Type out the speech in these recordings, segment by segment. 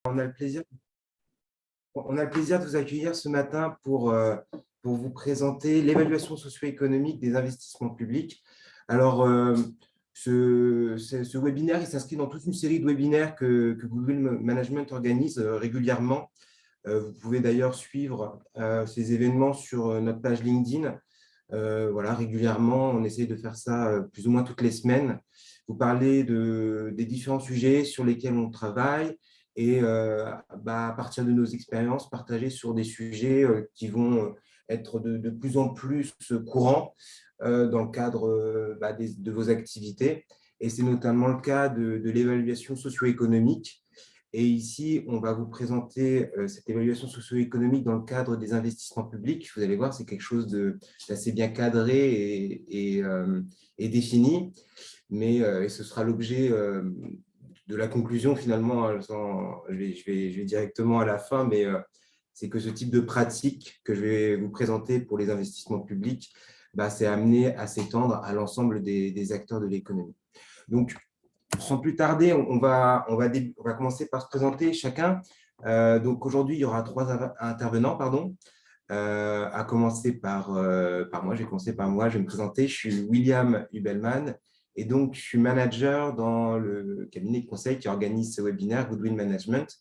On a le plaisir, on a le plaisir de vous accueillir ce matin pour vous présenter l'évaluation socio-économique des investissements publics. Alors, ce webinaire, il s'inscrit dans toute une série de webinaires que Google Management organise régulièrement. Vous pouvez d'ailleurs suivre ces événements sur notre page LinkedIn. Voilà, régulièrement, on essaye de faire ça plus ou moins toutes les semaines. Vous parlez des différents sujets sur lesquels on travaille et à partir de nos expériences, partager sur des sujets qui vont être de plus en plus courants dans le cadre de vos activités. Et c'est notamment le cas de l'évaluation socio-économique. Et ici, on va vous présenter cette évaluation socio-économique dans le cadre des investissements publics. Vous allez voir, c'est quelque chose d'assez bien cadré et défini, mais et ce sera l'objet de la conclusion finalement. Je vais directement à la fin, mais c'est que ce type de pratique que je vais vous présenter pour les investissements publics, c'est amené à s'étendre à l'ensemble des acteurs de l'économie. Donc, sans plus tarder, on va commencer par se présenter chacun. Donc aujourd'hui, il y aura trois intervenants, pardon. À commencer par moi. Je vais commencer par moi. Je vais me présenter. Je suis William Hubelman et donc je suis manager dans le cabinet de conseil qui organise ce webinaire Goodwill Management.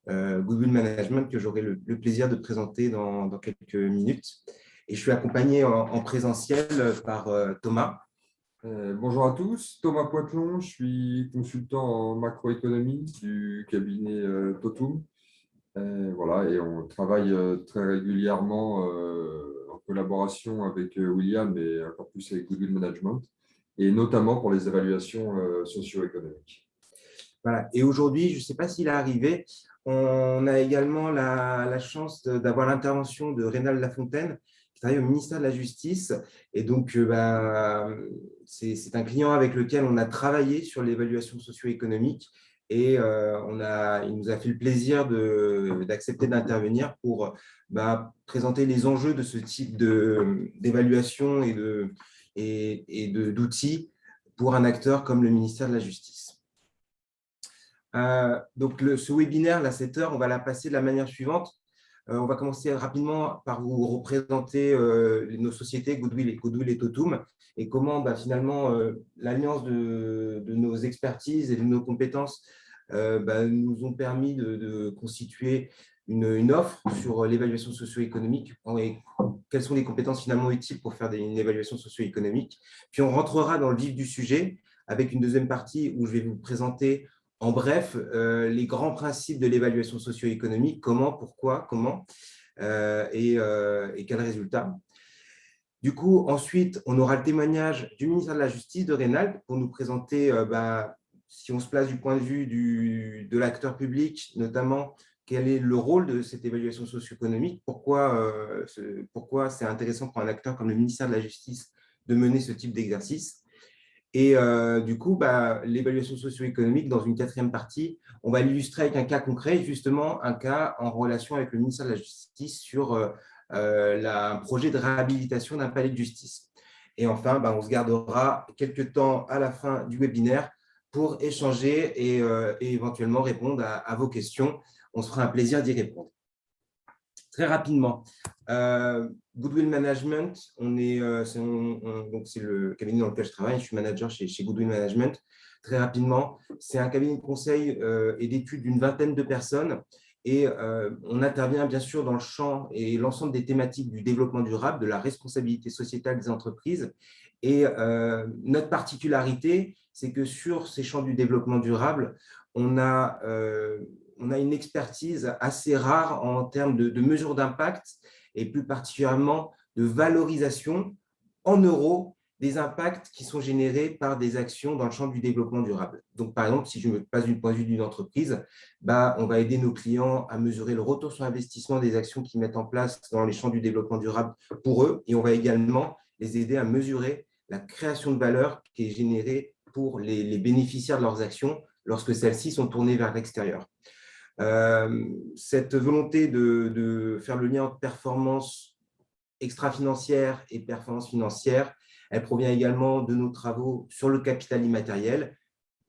Goodwill Management que j'aurai le plaisir de présenter dans quelques minutes. Et je suis accompagné en présentiel par Thomas. Bonjour à tous, Thomas Poitlon, je suis consultant en macroéconomie du cabinet Totum. Voilà, et on travaille très régulièrement en collaboration avec William et encore plus avec Goodwill Management, et notamment pour les évaluations socio-économiques. Voilà. Et aujourd'hui, je ne sais pas s'il est arrivé, on a également la chance d'avoir l'intervention de Rénal Lafontaine, qui travaille au ministère de la Justice. Et donc, c'est un client avec lequel on a travaillé sur l'évaluation socio-économique. Et il nous a fait le plaisir d'accepter d'intervenir pour présenter les enjeux de ce type d'évaluation et d'outils pour un acteur comme le ministère de la Justice. Donc, ce webinaire, là, cette heure, on va la passer de la manière suivante. On va commencer rapidement par vous représenter nos sociétés Goodwill et Totum et comment finalement l'alliance de nos expertises et de nos compétences nous ont permis de constituer une offre sur l'évaluation socio-économique et quelles sont les compétences finalement utiles pour faire une évaluation socio-économique. Puis on rentrera dans le vif du sujet avec une deuxième partie où je vais vous présenter en bref, les grands principes de l'évaluation socio-économique, comment, pourquoi, comment et quels résultats. Du coup, ensuite, on aura le témoignage du ministère de la Justice, de Rénal, pour nous présenter, si on se place du point de vue de l'acteur public, notamment, quel est le rôle de cette évaluation socio-économique, pourquoi c'est intéressant pour un acteur comme le ministère de la Justice de mener ce type d'exercice. Et du coup, l'évaluation socio-économique, dans une quatrième partie, on va l'illustrer avec un cas concret, justement un cas en relation avec le ministère de la Justice sur un projet de réhabilitation d'un palais de justice. Et enfin, on se gardera quelques temps à la fin du webinaire pour échanger et éventuellement répondre à vos questions. On se fera un plaisir d'y répondre. Très rapidement, Goodwill Management, c'est le cabinet dans lequel je travaille, je suis manager chez Goodwill Management. Très rapidement, c'est un cabinet de conseil et d'études d'une vingtaine de personnes et on intervient bien sûr dans le champ et l'ensemble des thématiques du développement durable, de la responsabilité sociétale des entreprises. Et notre particularité, c'est que sur ces champs du développement durable, on a une expertise assez rare en termes de mesures d'impact et plus particulièrement de valorisation en euros des impacts qui sont générés par des actions dans le champ du développement durable. Donc, par exemple, si je me place du point de vue d'une entreprise, on va aider nos clients à mesurer le retour sur investissement des actions qu'ils mettent en place dans les champs du développement durable pour eux, et on va également les aider à mesurer la création de valeur qui est générée pour les bénéficiaires de leurs actions lorsque celles-ci sont tournées vers l'extérieur. Cette volonté de faire le lien entre performance extra-financière et performance financière, elle provient également de nos travaux sur le capital immatériel,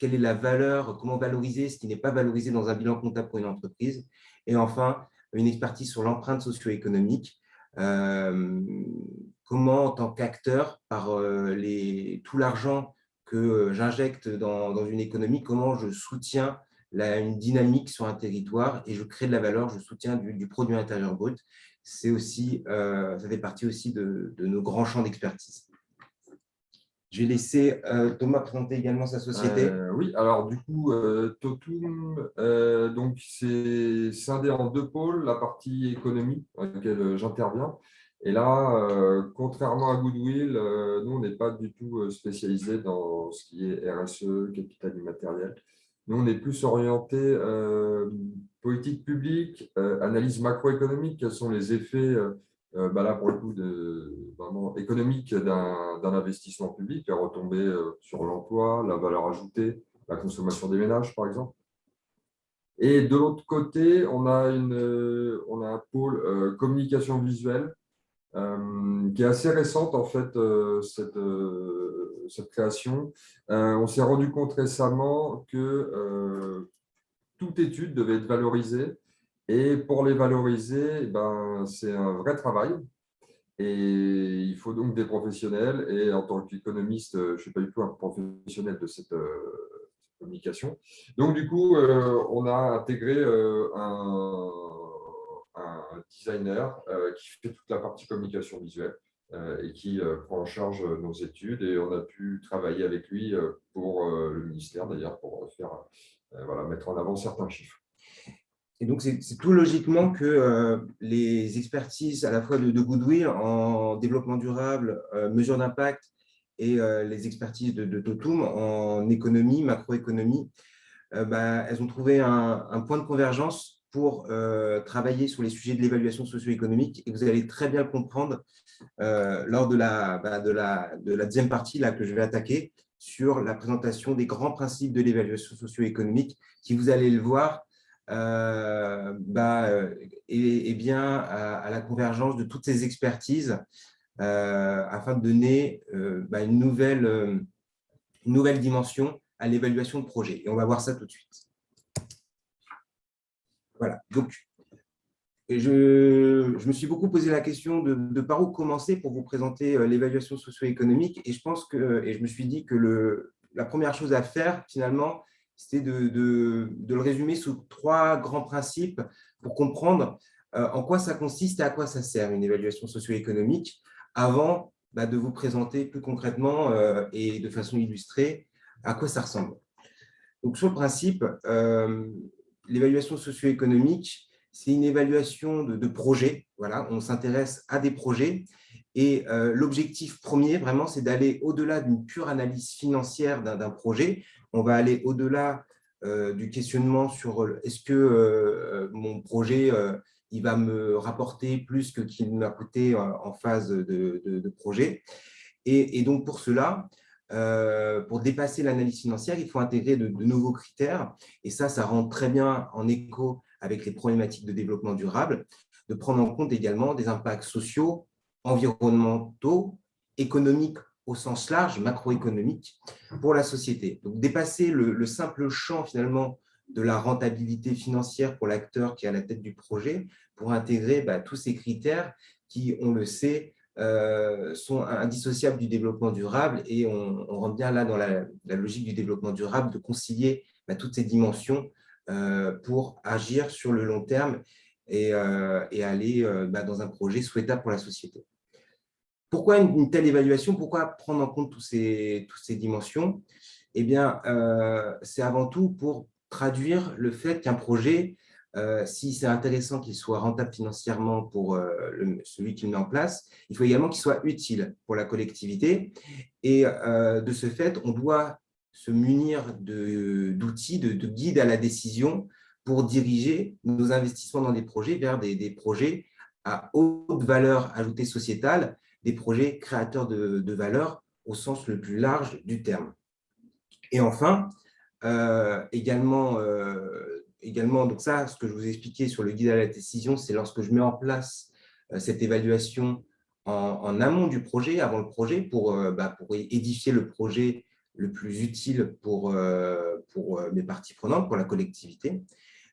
quelle est la valeur, comment valoriser ce qui n'est pas valorisé dans un bilan comptable pour une entreprise. Et enfin, une expertise sur l'empreinte socio-économique. Comment, en tant qu'acteur, par tout l'argent que j'injecte dans une économie, comment je soutiens une dynamique sur un territoire et je crée de la valeur, je soutiens du produit intérieur brut. C'est aussi, ça fait partie aussi de nos grands champs d'expertise. Je vais laisser Thomas présenter également sa société. Oui, alors du coup, Totum, donc c'est scindé en deux pôles, la partie économie dans laquelle j'interviens. Et là, contrairement à Goodwill, nous, on n'est pas du tout spécialisé dans ce qui est RSE, capital immatériel. Nous, on est plus orienté politique publique, analyse macroéconomique, quels sont les effets là, pour le coup, vraiment économique d'un investissement public, la retombée sur l'emploi, la valeur ajoutée, la consommation des ménages, par exemple. Et de l'autre côté, on a un pôle communication visuelle qui est assez récente, en fait, cette création. On s'est rendu compte récemment que toute étude devait être valorisée. Et pour les valoriser, ben, c'est un vrai travail. Et il faut donc des professionnels. Et en tant qu'économiste, je ne suis pas du tout un professionnel de cette communication. Donc, du coup, on a intégré un designer qui fait toute la partie communication visuelle et qui prend en charge nos études. Et on a pu travailler avec lui pour le ministère, d'ailleurs, pour faire, voilà, mettre en avant certains chiffres. Et donc, c'est tout logiquement que les expertises à la fois de Goodwill en développement durable, mesure d'impact, et les expertises de Totum en économie, macroéconomie, elles ont trouvé un point de convergence pour travailler sur les sujets de l'évaluation socio-économique. Et vous allez très bien le comprendre lors de la deuxième partie là, que je vais attaquer sur la présentation des grands principes de l'évaluation socio-économique qui, vous allez le voir, est bien à la convergence de toutes ces expertises afin de donner une nouvelle dimension à l'évaluation de projet. Et on va voir ça tout de suite. Voilà. Donc, je me suis beaucoup posé la question de par où commencer pour vous présenter l'évaluation socio-économique. Et je pense et je me suis dit que la première chose à faire, finalement, c'était de le résumer sous 3 grands principes pour comprendre en quoi ça consiste et à quoi ça sert une évaluation socio-économique avant de vous présenter plus concrètement et de façon illustrée à quoi ça ressemble. Donc, sur le principe, l'évaluation socio-économique, c'est une évaluation de projets. Voilà, on s'intéresse à des projets. Et l'objectif premier, vraiment, c'est d'aller au-delà d'une pure analyse financière d'un projet. On va aller au-delà du questionnement sur est-ce que mon projet il va me rapporter plus que qu'il m'a coûté en phase de projet. Et donc, pour cela, pour dépasser l'analyse financière, il faut intégrer de nouveaux critères. Et ça rentre très bien en écho avec les problématiques de développement durable, de prendre en compte également des impacts sociaux, environnementaux, économiques au sens large, macroéconomique, pour la société. Donc, dépasser le simple champ, finalement, de la rentabilité financière pour l'acteur qui est à la tête du projet, pour intégrer tous ces critères qui, on le sait, sont indissociables du développement durable. Et on rentre bien là dans la logique du développement durable, de concilier toutes ces dimensions pour agir sur le long terme et aller dans un projet souhaitable pour la société. Pourquoi une telle évaluation? Pourquoi prendre en compte toutes ces dimensions? Eh bien, c'est avant tout pour traduire le fait qu'un projet, si c'est intéressant qu'il soit rentable financièrement pour celui qui le met en place, il faut également qu'il soit utile pour la collectivité. Et de ce fait, on doit se munir d'outils, de guides à la décision pour diriger nos investissements dans des projets vers des projets à haute valeur ajoutée sociétale, des projets créateurs de valeur au sens le plus large du terme. Et enfin, également, donc ça, ce que je vous ai expliqué sur le guide à la décision, c'est lorsque je mets en place cette évaluation en amont du projet, avant le projet, pour édifier le projet le plus utile pour mes parties prenantes, pour la collectivité.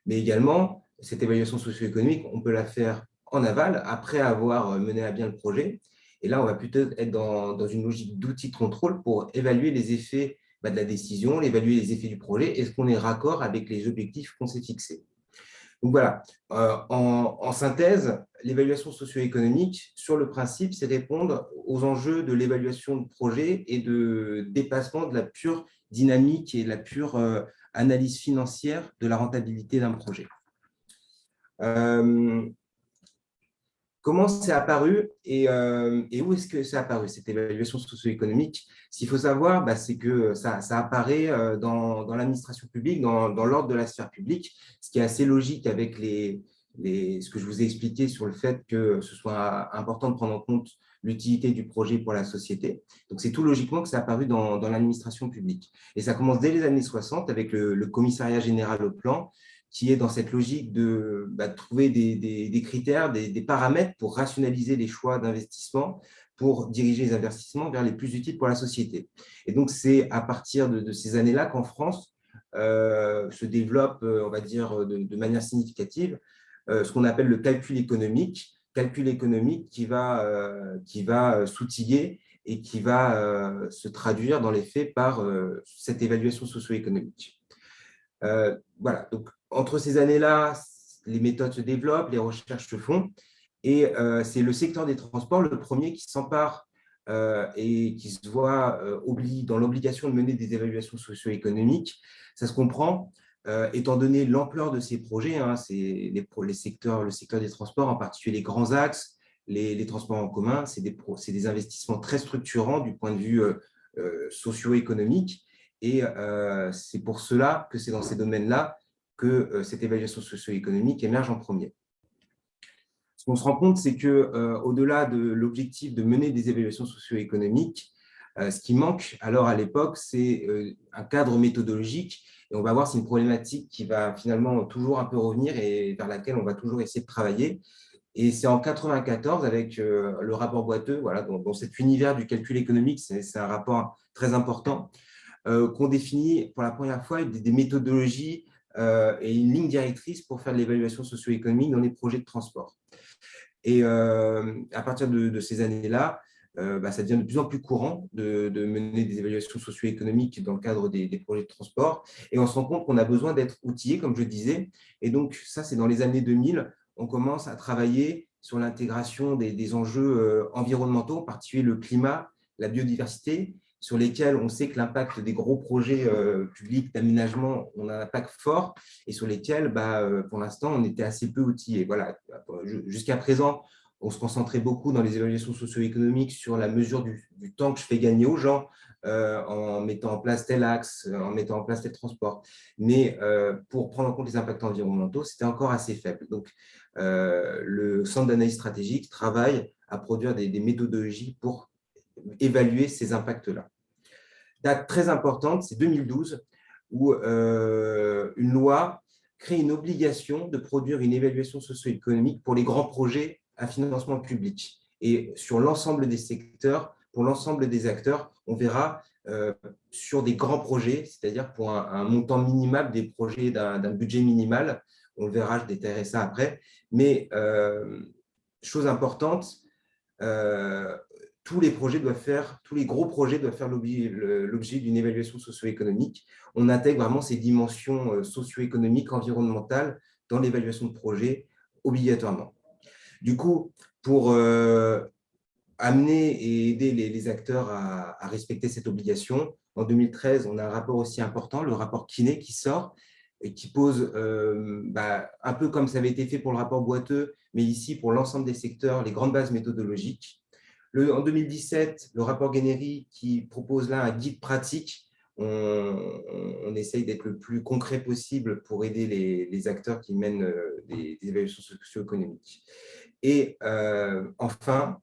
Mais également, cette évaluation socio-économique, on peut la faire en aval, après avoir mené à bien le projet. Et là, on va plutôt être dans une logique d'outils de contrôle pour évaluer les effets de la décision, évaluer les effets du projet. Est-ce qu'on est raccord avec les objectifs qu'on s'est fixés? Donc voilà, en synthèse, l'évaluation socio-économique, sur le principe, c'est répondre aux enjeux de l'évaluation de projet et de dépassement de la pure dynamique et de la pure analyse financière de la rentabilité d'un projet. Comment c'est apparu et où est-ce que c'est apparu, cette évaluation socio-économique? Ce qu'il faut savoir, c'est que ça apparaît dans l'administration publique, dans l'ordre de la sphère publique, ce qui est assez logique avec ce que je vous ai expliqué sur le fait que ce soit important de prendre en compte l'utilité du projet pour la société. Donc, c'est tout logiquement que c'est apparu dans l'administration publique. Et ça commence dès les années 60 avec le commissariat général au plan, qui est dans cette logique de trouver des critères, des paramètres pour rationaliser les choix d'investissement, pour diriger les investissements vers les plus utiles pour la société. Et donc, c'est à partir de ces années-là qu'en France se développe, on va dire, de manière significative, ce qu'on appelle le calcul économique qui va s'outiller et qui va se traduire dans les faits par cette évaluation socio-économique. Voilà, donc entre ces années-là, les méthodes se développent, les recherches se font, et c'est le secteur des transports le premier qui s'empare et qui se voit dans l'obligation de mener des évaluations socio-économiques. Ça se comprend, étant donné l'ampleur de ces projets, hein, c'est le secteur des transports, en particulier les grands axes, les transports en commun, c'est des investissements très structurants du point de vue socio-économique. Et c'est pour cela que c'est dans ces domaines-là que cette évaluation socio-économique émerge en premier. Ce qu'on se rend compte, c'est qu'au-delà de l'objectif de mener des évaluations socio-économiques, ce qui manque alors à l'époque, c'est un cadre méthodologique. Et on va voir, c'est une problématique qui va finalement toujours un peu revenir et vers laquelle on va toujours essayer de travailler. Et c'est en 1994, avec le rapport Boiteux, voilà, dans cet univers du calcul économique, c'est un rapport très important, qu'on définit pour la première fois des méthodologies et une ligne directrice pour faire de l'évaluation socio-économique dans les projets de transport. Et à partir de ces années-là, ça devient de plus en plus courant de mener des évaluations socio-économiques dans le cadre des projets de transport. Et on se rend compte qu'on a besoin d'être outillé, comme je disais. Et donc, ça, c'est dans les années 2000, on commence à travailler sur l'intégration des enjeux environnementaux, en particulier le climat, la biodiversité, sur lesquels on sait que l'impact des gros projets publics d'aménagement ont un impact fort et sur lesquels, pour l'instant, on était assez peu outillés. Voilà. Jusqu'à présent, on se concentrait beaucoup dans les évaluations socio-économiques sur la mesure du temps que je fais gagner aux gens en mettant en place tel axe, en mettant en place tel transport. Mais pour prendre en compte les impacts environnementaux, c'était encore assez faible. Donc, le Centre d'analyse stratégique travaille à produire des méthodologies pour évaluer ces impacts-là. Date très importante, c'est 2012, où une loi crée une obligation de produire une évaluation socio-économique pour les grands projets à financement public. Et sur l'ensemble des secteurs, pour l'ensemble des acteurs, on verra sur des grands projets, c'est-à-dire pour un montant minimal des projets d'un budget minimal, on le verra, je détaillerai ça après, mais chose importante, tous les gros projets doivent faire l'objet d'une évaluation socio-économique. On intègre vraiment ces dimensions socio-économiques, environnementales dans l'évaluation de projet obligatoirement. Du coup, pour amener et aider les acteurs à respecter cette obligation, en 2013, on a un rapport aussi important, le rapport Kiné, qui sort et qui pose, un peu comme ça avait été fait pour le rapport Boiteux, mais ici pour l'ensemble des secteurs, les grandes bases méthodologiques. En 2017, le rapport Guénéry qui propose là un guide pratique. On essaye d'être le plus concret possible pour aider les acteurs qui mènent des évaluations socio-économiques. Et enfin,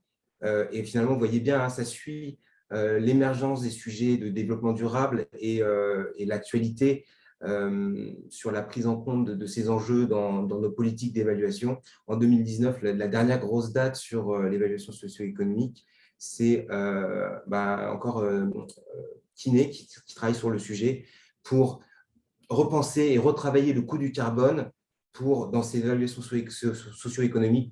et finalement, vous voyez bien, hein, ça suit l'émergence des sujets de développement durable et l'actualité sur la prise en compte de ces enjeux dans nos politiques d'évaluation. En 2019, la dernière grosse date sur l'évaluation socio-économique, c'est encore Tinet qui travaille sur le sujet pour repenser et retravailler le coût du carbone pour, dans ses évaluations socio-économiques,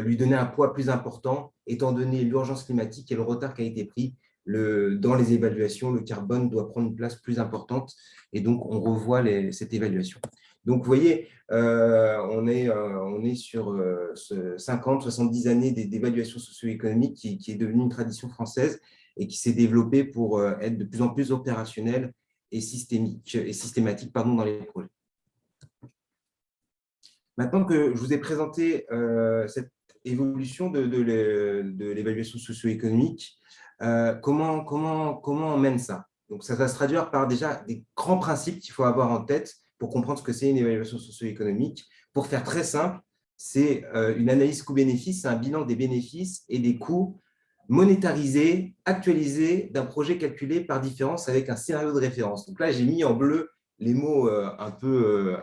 lui donner un poids plus important, étant donné l'urgence climatique et le retard qui a été pris. Dans les évaluations, le carbone doit prendre une place plus importante et donc on revoit cette évaluation. Donc, vous voyez, on est sur 50, 70 années d'évaluation socio-économique qui est devenue une tradition française et qui s'est développée pour être de plus en plus opérationnelle et systématique dans les projets. Maintenant que je vous ai présenté cette évolution de l'évaluation socio-économique, comment on mène ça? Donc, ça va se traduire par déjà des grands principes qu'il faut avoir en tête pour comprendre ce que c'est une évaluation socio-économique. Pour faire très simple, c'est une analyse coût-bénéfice, c'est un bilan des bénéfices et des coûts monétarisé, actualisé d'un projet calculé par différence avec un scénario de référence. Donc là, j'ai mis en bleu les mots un peu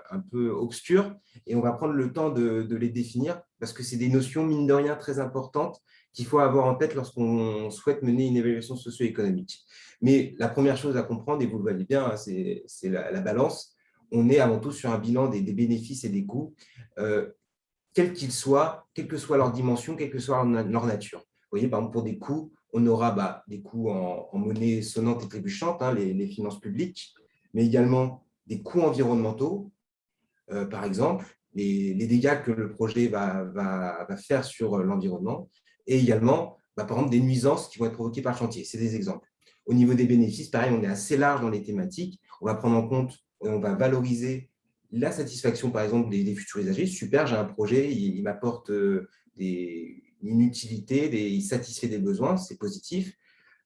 obscurs et on va prendre le temps de les définir parce que c'est des notions, mine de rien, très importantes qu'il faut avoir en tête lorsqu'on souhaite mener une évaluation socio-économique. Mais la première chose à comprendre, et vous le voyez bien, c'est la balance. On est avant tout sur un bilan des bénéfices et des coûts, quels qu'ils soient, quelle que soit leur dimension, quelle que soit leur nature. Vous voyez, par exemple, pour des coûts, on aura des coûts en monnaie sonnante et trébuchante, les finances publiques, mais également des coûts environnementaux, par exemple, les dégâts que le projet va faire sur l'environnement, et également, par exemple, des nuisances qui vont être provoquées par le chantier. C'est des exemples. Au niveau des bénéfices, pareil, on est assez large dans les thématiques. On va prendre en compte, on va valoriser la satisfaction, par exemple, des futurs usagers. Super, j'ai un projet, il m'apporte une utilité, il satisfait des besoins, c'est positif.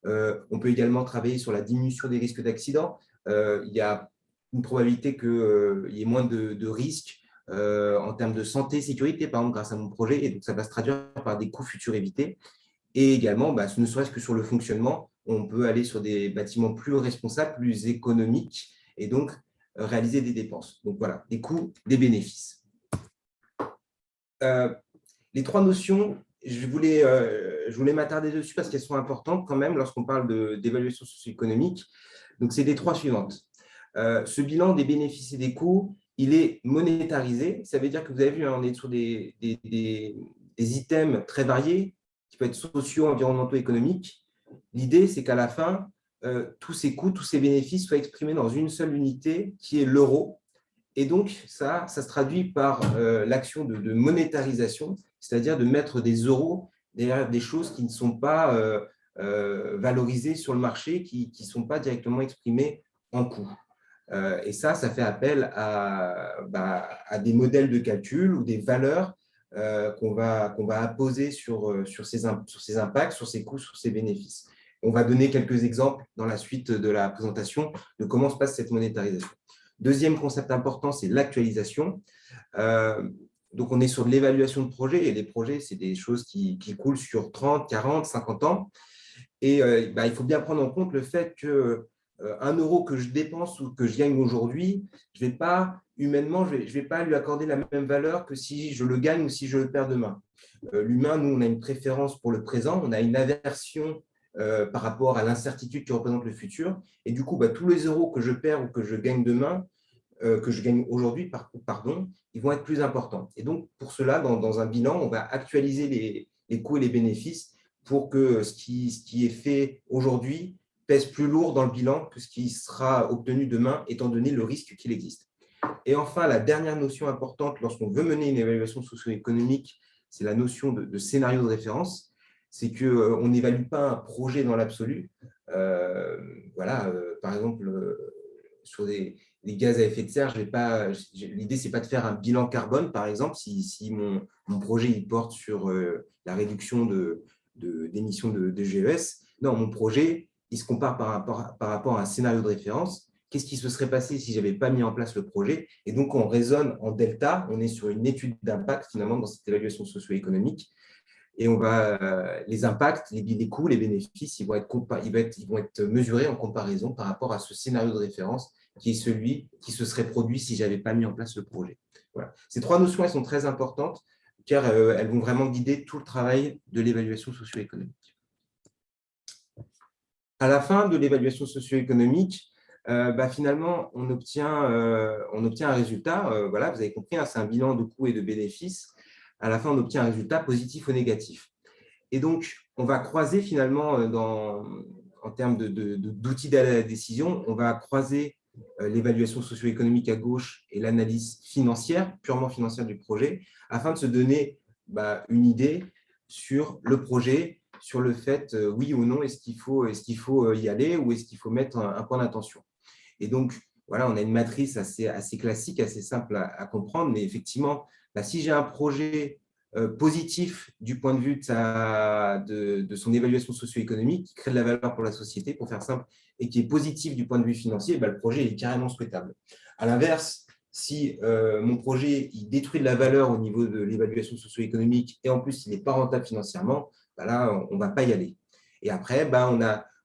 On peut également travailler sur la diminution des risques d'accident. Il y a une probabilité qu'il y ait moins de risques en termes de santé, sécurité, par exemple, grâce à mon projet, et donc ça va se traduire par des coûts futurs évités. Et également, ne serait-ce que sur le fonctionnement, on peut aller sur des bâtiments plus responsables, plus économiques, et donc réaliser des dépenses. Donc voilà, des coûts, des bénéfices. Les trois notions, je voulais m'attarder dessus parce qu'elles sont importantes quand même lorsqu'on parle d'évaluation socio-économique. Donc, c'est les trois suivantes. Ce bilan des bénéfices et des coûts, il est monétarisé. Ça veut dire que vous avez vu, on est sur des items très variés, qui peuvent être sociaux, environnementaux, économiques. L'idée, c'est qu'à la fin, tous ces coûts, tous ces bénéfices soient exprimés dans une seule unité qui est l'euro. Et donc, ça se traduit par l'action de monétarisation, c'est-à-dire de mettre des euros derrière des choses qui ne sont pas valorisées sur le marché, qui ne sont pas directement exprimées en coûts. Et ça fait appel à des modèles de calcul ou des valeurs qu'on va apposer sur ces impacts, sur ces coûts, sur ces bénéfices. On va donner quelques exemples dans la suite de la présentation de comment se passe cette monétarisation. Deuxième concept important, c'est l'actualisation. Donc, on est sur l'évaluation de projets et les projets, c'est des choses qui coulent sur 30, 40, 50 ans. Et il faut bien prendre en compte le fait que 1 euro que je dépense ou que je gagne aujourd'hui, je ne vais pas, humainement, je vais pas lui accorder la même valeur que si je le gagne ou si je le perds demain. L'humain, nous, on a une préférence pour le présent, on a une aversion par rapport à l'incertitude qui représente le futur. Et du coup, tous les euros que je perds ou que je gagne demain, que je gagne aujourd'hui, ils vont être plus importants. Et donc, pour cela, dans un bilan, on va actualiser les coûts et les bénéfices pour que ce qui est fait aujourd'hui pèse plus lourd dans le bilan que ce qui sera obtenu demain, étant donné le risque qu'il existe. Et enfin, la dernière notion importante lorsqu'on veut mener une évaluation socio-économique, c'est la notion de scénario de référence. C'est qu'on n'évalue pas un projet dans l'absolu. Par exemple, sur les gaz à effet de serre, l'idée, ce n'est pas de faire un bilan carbone, par exemple, si mon projet il porte sur la réduction d'émissions de GES. Non, mon projet, il se compare par rapport à un scénario de référence. Qu'est-ce qui se serait passé si je n'avais pas mis en place le projet? Et donc, on raisonne en delta, on est sur une étude d'impact, finalement, dans cette évaluation socio-économique. Et les impacts, les coûts, les bénéfices, ils vont être mesurés en comparaison par rapport à ce scénario de référence qui est celui qui se serait produit si je n'avais pas mis en place le projet. Voilà. Ces trois notions, elles sont très importantes car elles vont vraiment guider tout le travail de l'évaluation socio-économique. À la fin de l'évaluation socio-économique, finalement, on obtient un résultat. Voilà, vous avez compris, hein, c'est un bilan de coûts et de bénéfices. À la fin, on obtient un résultat positif ou négatif. Et donc, on va croiser finalement, en termes d'outils de la décision, on va croiser l'évaluation socio-économique à gauche et l'analyse financière, purement financière du projet, afin de se donner une idée sur le projet, sur le fait, oui ou non, est-ce qu'il faut y aller ou est-ce qu'il faut mettre un point d'attention. Et donc, voilà, on a une matrice assez classique, assez simple à comprendre, mais effectivement, si j'ai un projet positif du point de vue de son évaluation socio-économique, qui crée de la valeur pour la société, pour faire simple, et qui est positif du point de vue financier, le projet est carrément souhaitable. À l'inverse, si mon projet il détruit de la valeur au niveau de l'évaluation socio-économique et en plus il n'est pas rentable financièrement, là, on ne va pas y aller. Et après,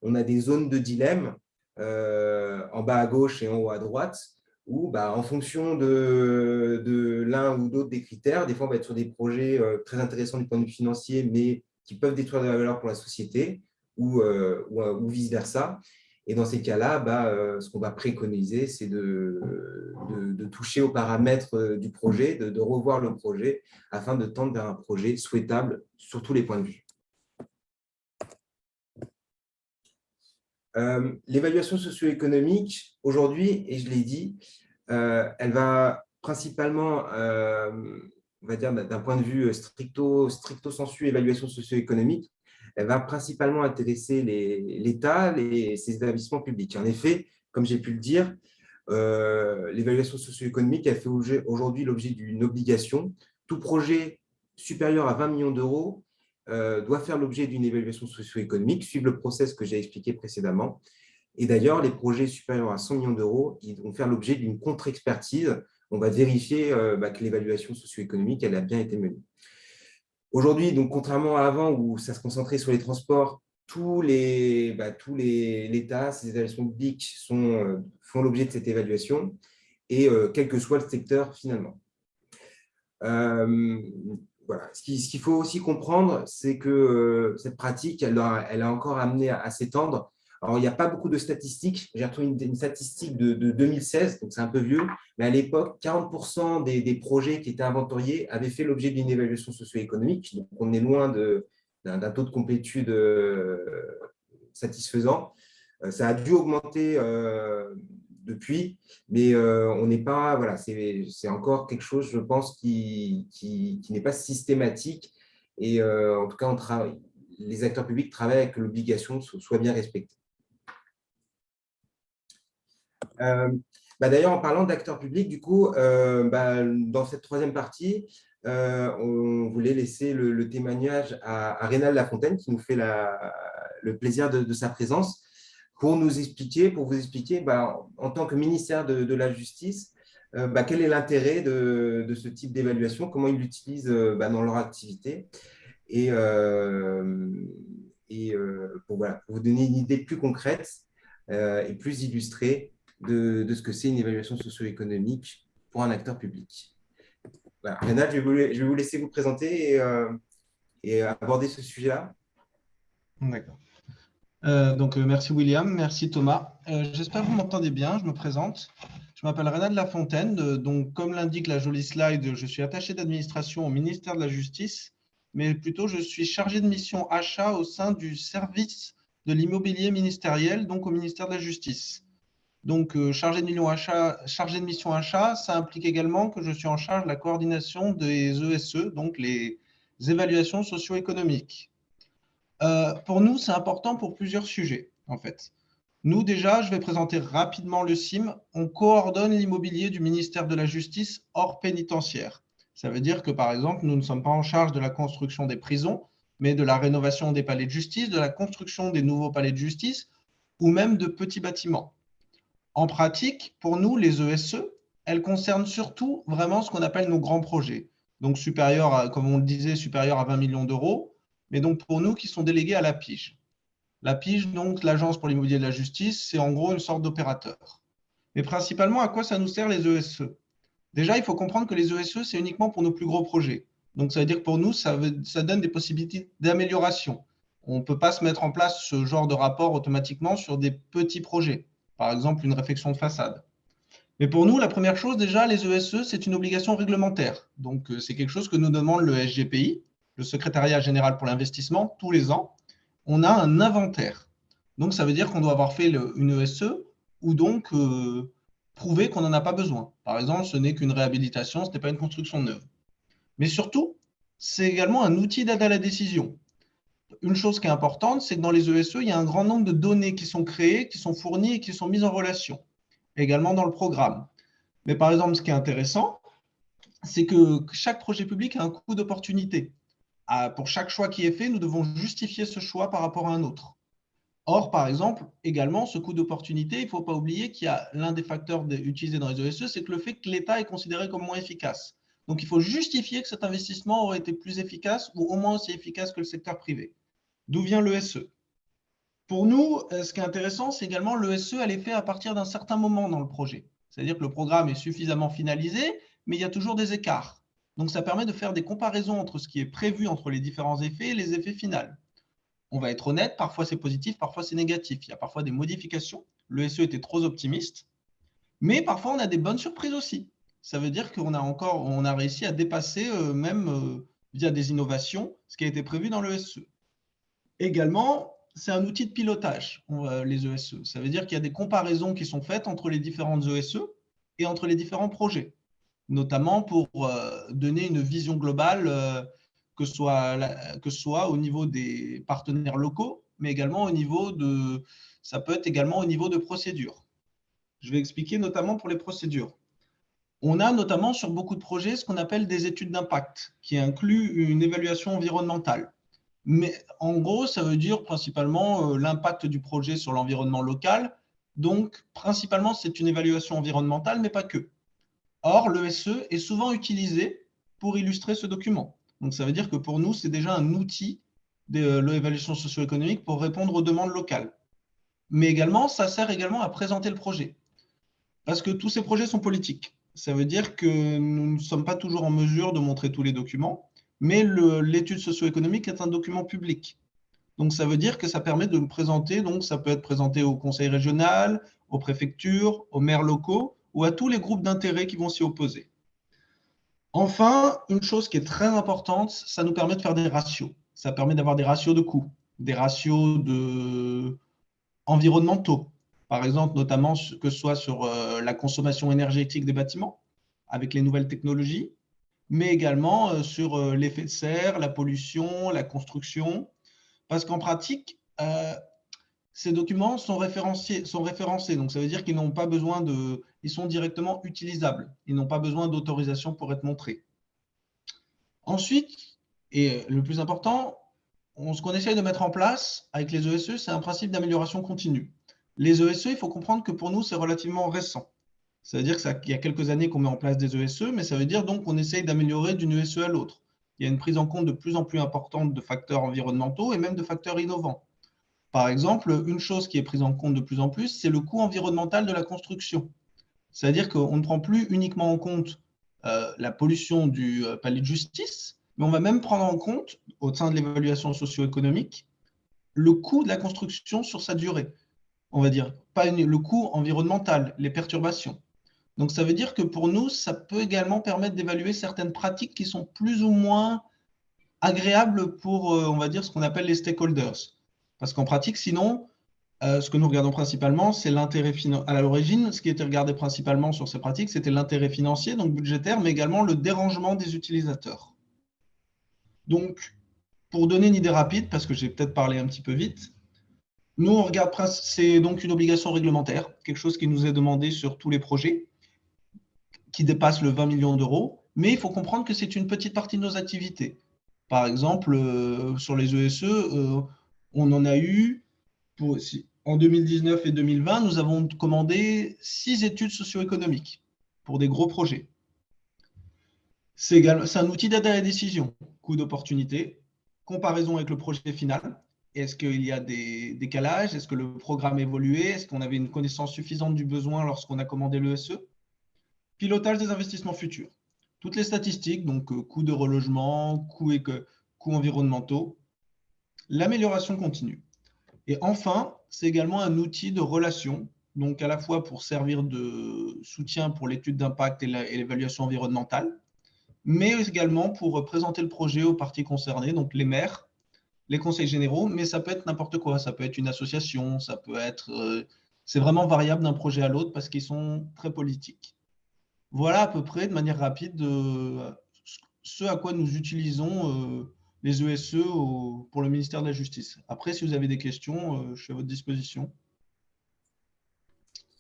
on a des zones de dilemme en bas à gauche et en haut à droite, où en fonction de l'un ou d'autre des critères, des fois on va être sur des projets très intéressants du point de vue financier, mais qui peuvent détruire de la valeur pour la société, ou vice-versa. Et dans ces cas-là, ce qu'on va préconiser, c'est de toucher aux paramètres du projet, de revoir le projet, afin de tendre vers un projet souhaitable sur tous les points de vue. L'évaluation socio-économique, aujourd'hui, et je l'ai dit, elle va principalement, on va dire d'un point de vue stricto sensu évaluation socio-économique, elle va principalement intéresser l'État, ses établissements publics. En effet, comme j'ai pu le dire, l'évaluation socio-économique, elle fait aujourd'hui l'objet d'une obligation. Tout projet supérieur à 20 millions d'euros doit faire l'objet d'une évaluation socio-économique, suivre le process que j'ai expliqué précédemment. Et d'ailleurs, les projets supérieurs à 100 millions d'euros, ils vont faire l'objet d'une contre-expertise. On va vérifier que l'évaluation socio-économique, elle a bien été menée. Aujourd'hui, donc, contrairement à avant où ça se concentrait sur les transports, l'État, ces établissements publics font l'objet de cette évaluation, et quel que soit le secteur finalement. Voilà. Ce qu'il faut aussi comprendre, c'est que cette pratique, elle a encore amené à s'étendre. Alors, il n'y a pas beaucoup de statistiques. J'ai retrouvé une statistique de 2016, donc c'est un peu vieux, mais à l'époque, 40% des projets qui étaient inventoriés avaient fait l'objet d'une évaluation socio-économique. Donc, on est loin d'un taux de complétude satisfaisant. Ça a dû augmenter depuis, mais on n'est pas, voilà, c'est encore quelque chose, je pense, qui n'est pas systématique. Et en tout cas, les acteurs publics travaillent avec l'obligation soit bien respectée. D'ailleurs, en parlant d'acteurs publics, du coup, dans cette troisième partie, on voulait laisser le témoignage à Rénal Lafontaine, qui nous fait le plaisir de sa présence, pour vous expliquer, en tant que ministère de la Justice, quel est l'intérêt de ce type d'évaluation, comment ils l'utilisent dans leur activité, et pour vous donner une idée plus concrète et plus illustrée de ce que c'est une évaluation socio-économique pour un acteur public. Voilà. Rénal, je vais vous laisser vous présenter et aborder ce sujet-là. D'accord. Merci William, merci Thomas. J'espère que vous m'entendez bien, je me présente. Je m'appelle Rénal Lafontaine, donc comme l'indique la jolie slide, je suis attaché d'administration au ministère de la Justice, mais plutôt je suis chargé de mission achat au sein du service de l'immobilier ministériel, donc au ministère de la Justice. Donc chargé de mission achat, ça implique également que je suis en charge de la coordination des ESE, donc les évaluations socio-économiques. Pour nous, c'est important pour plusieurs sujets, en fait. Nous, déjà, je vais présenter rapidement le CIM. On coordonne l'immobilier du ministère de la Justice hors pénitentiaire. Ça veut dire que, par exemple, nous ne sommes pas en charge de la construction des prisons, mais de la rénovation des palais de justice, de la construction des nouveaux palais de justice, ou même de petits bâtiments. En pratique, pour nous, les ESE, elles concernent surtout vraiment ce qu'on appelle nos grands projets. Donc, comme on le disait, supérieur à 20 millions d'euros, mais donc pour nous qui sont délégués à la PIGE. La PIGE, donc l'Agence pour l'immobilier de la justice, c'est en gros une sorte d'opérateur. Mais principalement, à quoi ça nous sert les ESE? Déjà, il faut comprendre que les ESE, c'est uniquement pour nos plus gros projets. Donc, ça veut dire que pour nous, ça donne des possibilités d'amélioration. On ne peut pas se mettre en place ce genre de rapport automatiquement sur des petits projets, par exemple une réfection de façade. Mais pour nous, la première chose, déjà, les ESE, c'est une obligation réglementaire. Donc, c'est quelque chose que nous demande le SGPI, le Secrétariat général pour l'investissement, tous les ans. On a un inventaire. Donc, ça veut dire qu'on doit avoir fait une ESE ou donc prouver qu'on n'en a pas besoin. Par exemple, ce n'est qu'une réhabilitation, ce n'est pas une construction neuve. Mais surtout, c'est également un outil d'aide à la décision. Une chose qui est importante, c'est que dans les ESE, il y a un grand nombre de données qui sont créées, qui sont fournies et qui sont mises en relation, également dans le programme. Mais par exemple, ce qui est intéressant, c'est que chaque projet public a un coût d'opportunité. Pour chaque choix qui est fait, nous devons justifier ce choix par rapport à un autre. Or, par exemple, également, ce coût d'opportunité, il ne faut pas oublier qu'il y a l'un des facteurs utilisés dans les ESE, c'est que le fait que l'État est considéré comme moins efficace. Donc, il faut justifier que cet investissement aurait été plus efficace ou au moins aussi efficace que le secteur privé. D'où vient l'ESE? Pour nous, ce qui est intéressant, c'est également l'ESE, elle est faite à partir d'un certain moment dans le projet. C'est-à-dire que le programme est suffisamment finalisé, mais il y a toujours des écarts. Donc, ça permet de faire des comparaisons entre ce qui est prévu entre les différents effets et les effets finaux. On va être honnête, parfois c'est positif, parfois c'est négatif. Il y a parfois des modifications. L'ESE était trop optimiste, mais parfois on a des bonnes surprises aussi. Ça veut dire qu'on a réussi à dépasser même via des innovations ce qui a été prévu dans l'ESE. Également, c'est un outil de pilotage, les ESE. Ça veut dire qu'il y a des comparaisons qui sont faites entre les différentes ESE et entre les différents projets, notamment pour donner une vision globale, que ce soit au niveau des partenaires locaux, mais également ça peut être également au niveau de procédures. Je vais expliquer notamment pour les procédures. On a notamment sur beaucoup de projets ce qu'on appelle des études d'impact, qui incluent une évaluation environnementale. Mais en gros, ça veut dire principalement l'impact du projet sur l'environnement local. Donc, principalement, c'est une évaluation environnementale, mais pas que. Or, l'ESE est souvent utilisé pour illustrer ce document. Donc, ça veut dire que pour nous, c'est déjà un outil de l'évaluation socio-économique pour répondre aux demandes locales. Mais également, ça sert également à présenter le projet. Parce que tous ces projets sont politiques. Ça veut dire que nous ne sommes pas toujours en mesure de montrer tous les documents, mais l'étude socio-économique est un document public. Donc, ça veut dire que ça permet de présenter, donc ça peut être présenté au conseil régional, aux préfectures, aux maires locaux ou à tous les groupes d'intérêt qui vont s'y opposer. Enfin, une chose qui est très importante, ça nous permet de faire des ratios. Ça permet d'avoir des ratios de coûts, des ratios environnementaux, par exemple, notamment que ce soit sur la consommation énergétique des bâtiments avec les nouvelles technologies, mais également sur l'effet de serre, la pollution, la construction. Parce qu'en pratique, ces documents sont référencés. Donc, ça veut dire qu'ils n'ont pas besoin ils sont directement utilisables. Ils n'ont pas besoin d'autorisation pour être montrés. Ensuite, et le plus important, ce qu'on essaye de mettre en place avec les ESE, c'est un principe d'amélioration continue. Les ESE, il faut comprendre que pour nous, c'est relativement récent. Ça veut dire qu'il y a quelques années qu'on met en place des ESE, mais ça veut dire donc qu'on essaye d'améliorer d'une ESE à l'autre. Il y a une prise en compte de plus en plus importante de facteurs environnementaux et même de facteurs innovants. Par exemple, une chose qui est prise en compte de plus en plus, c'est le coût environnemental de la construction. C'est-à-dire qu'on ne prend plus uniquement en compte la pollution du palais de justice, mais on va même prendre en compte, au sein de l'évaluation socio-économique, le coût de la construction sur sa durée. On va dire, pas le coût environnemental, les perturbations. Donc, ça veut dire que pour nous, ça peut également permettre d'évaluer certaines pratiques qui sont plus ou moins agréables pour, on va dire, ce qu'on appelle les stakeholders. Parce qu'en pratique, sinon, ce que nous regardons principalement, c'est l'intérêt financier. À l'origine, ce qui était regardé principalement sur ces pratiques, c'était l'intérêt financier, donc budgétaire, mais également le dérangement des utilisateurs. Donc, pour donner une idée rapide, parce que j'ai peut-être parlé un petit peu vite, nous, on regarde, c'est donc une obligation réglementaire, quelque chose qui nous est demandé sur tous les projets, qui dépasse le 20 millions d'euros, mais il faut comprendre que c'est une petite partie de nos activités. Par exemple, sur les ESE, on en a eu, en 2019 et 2020, nous avons commandé 6 études socio-économiques pour des gros projets. C'est un outil d'aide à la décision, coût d'opportunité, comparaison avec le projet final. Est-ce qu'il y a des décalages? Est-ce que le programme a évolué? Est-ce qu'on avait une connaissance suffisante du besoin lorsqu'on a commandé l'ESE? Pilotage des investissements futurs. Toutes les statistiques, donc coûts de relogement, coûts environnementaux. l'amélioration continue. Et enfin, c'est également un outil de relation, donc à la fois pour servir de soutien pour l'étude d'impact et l'évaluation environnementale, mais également pour présenter le projet aux parties concernées, donc les maires, les conseils généraux, mais ça peut être n'importe quoi, ça peut être une association, ça peut être… c'est vraiment variable d'un projet à l'autre parce qu'ils sont très politiques. Voilà à peu près, de manière rapide, ce à quoi nous utilisons les ESE pour le ministère de la Justice. Après, si vous avez des questions, je suis à votre disposition.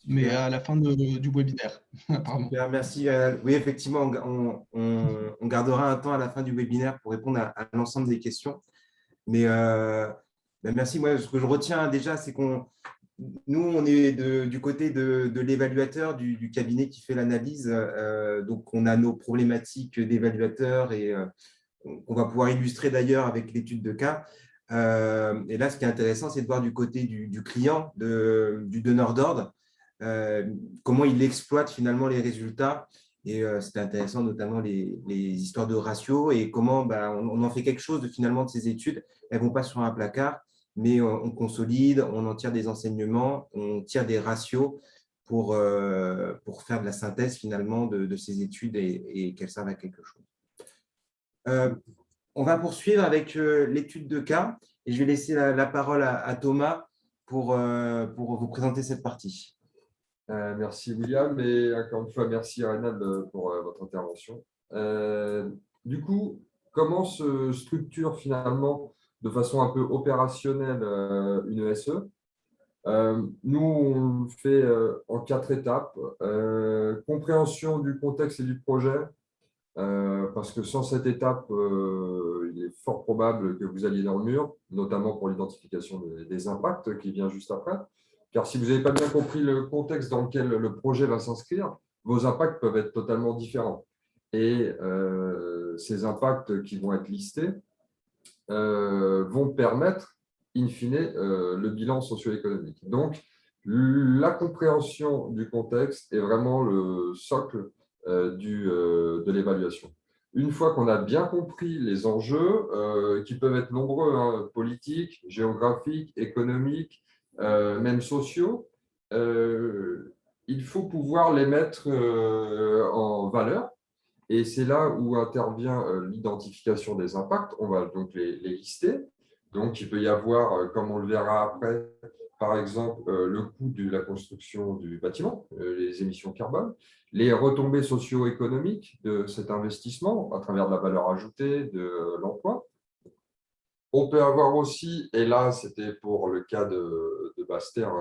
Mais Super. à la fin du webinaire. Pardon. Super, merci. Oui, effectivement, on gardera un temps à la fin du webinaire pour répondre à l'ensemble des questions. Mais merci. Moi, ce que je retiens déjà, c'est nous, on est du côté de l'évaluateur, du cabinet qui fait l'analyse. Donc, on a nos problématiques d'évaluateur et qu'on va pouvoir illustrer d'ailleurs avec l'étude de cas. Et là, ce qui est intéressant, c'est de voir du côté du client, du donneur d'ordre, comment il exploite finalement les résultats. Et c'était intéressant, notamment les histoires de ratios et comment on en fait quelque chose finalement de ces études. Elles ne vont pas sur un placard, mais on consolide, on en tire des enseignements, on tire des ratios pour faire de la synthèse finalement de ces études et qu'elles servent à quelque chose. On va poursuivre avec l'étude de cas et je vais laisser la parole à Thomas pour vous présenter cette partie. Merci William et encore une fois merci Reynald pour votre intervention. Du coup, comment se structure finalement de façon un peu opérationnelle une ESE? Nous, on le fait en 4 étapes. Compréhension du contexte et du projet, parce que sans cette étape, il est fort probable que vous alliez dans le mur, notamment pour l'identification des impacts qui vient juste après. Car si vous n'avez pas bien compris le contexte dans lequel le projet va s'inscrire, vos impacts peuvent être totalement différents. Et ces impacts qui vont être listés vont permettre, in fine, le bilan socio-économique. Donc, la compréhension du contexte est vraiment le socle de l'évaluation. Une fois qu'on a bien compris les enjeux, qui peuvent être nombreux, hein, politiques, géographiques, économiques, même sociaux, il faut pouvoir les mettre en valeur. Et c'est là où intervient l'identification des impacts. On va donc les lister. Donc, il peut y avoir, comme on le verra après, par exemple, le coût de la construction du bâtiment, les émissions carbone, les retombées socio-économiques de cet investissement à travers de la valeur ajoutée, de l'emploi. On peut avoir aussi, et là, c'était pour le cas de Basse-Terre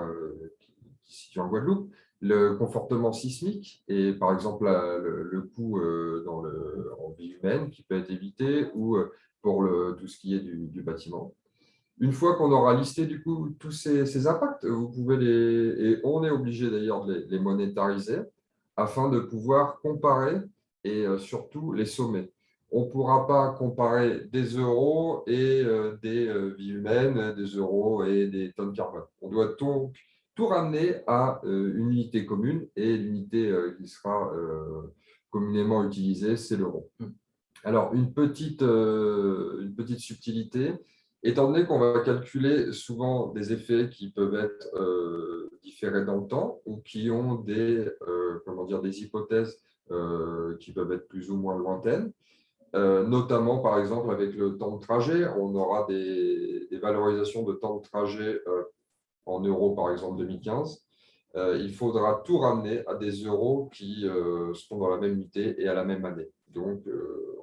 qui se situe en Guadeloupe, le confortement sismique et par exemple le coût en vie humaine qui peut être évité ou pour tout ce qui est du bâtiment. Une fois qu'on aura listé du coup tous ces impacts, vous pouvez et on est obligé d'ailleurs de les monétariser afin de pouvoir comparer et surtout les sommer. On ne pourra pas comparer des euros et des vies humaines, des euros et des tonnes carbone. On doit donc tout ramener à une unité commune et l'unité qui sera communément utilisée, c'est l'euro. Alors, une petite subtilité, étant donné qu'on va calculer souvent des effets qui peuvent être différés dans le temps ou qui ont des hypothèses qui peuvent être plus ou moins lointaines, notamment par exemple avec le temps de trajet, on aura des valorisations de temps de trajet en euros par exemple 2015. Il faudra tout ramener à des euros qui seront dans la même unité et à la même année. Donc,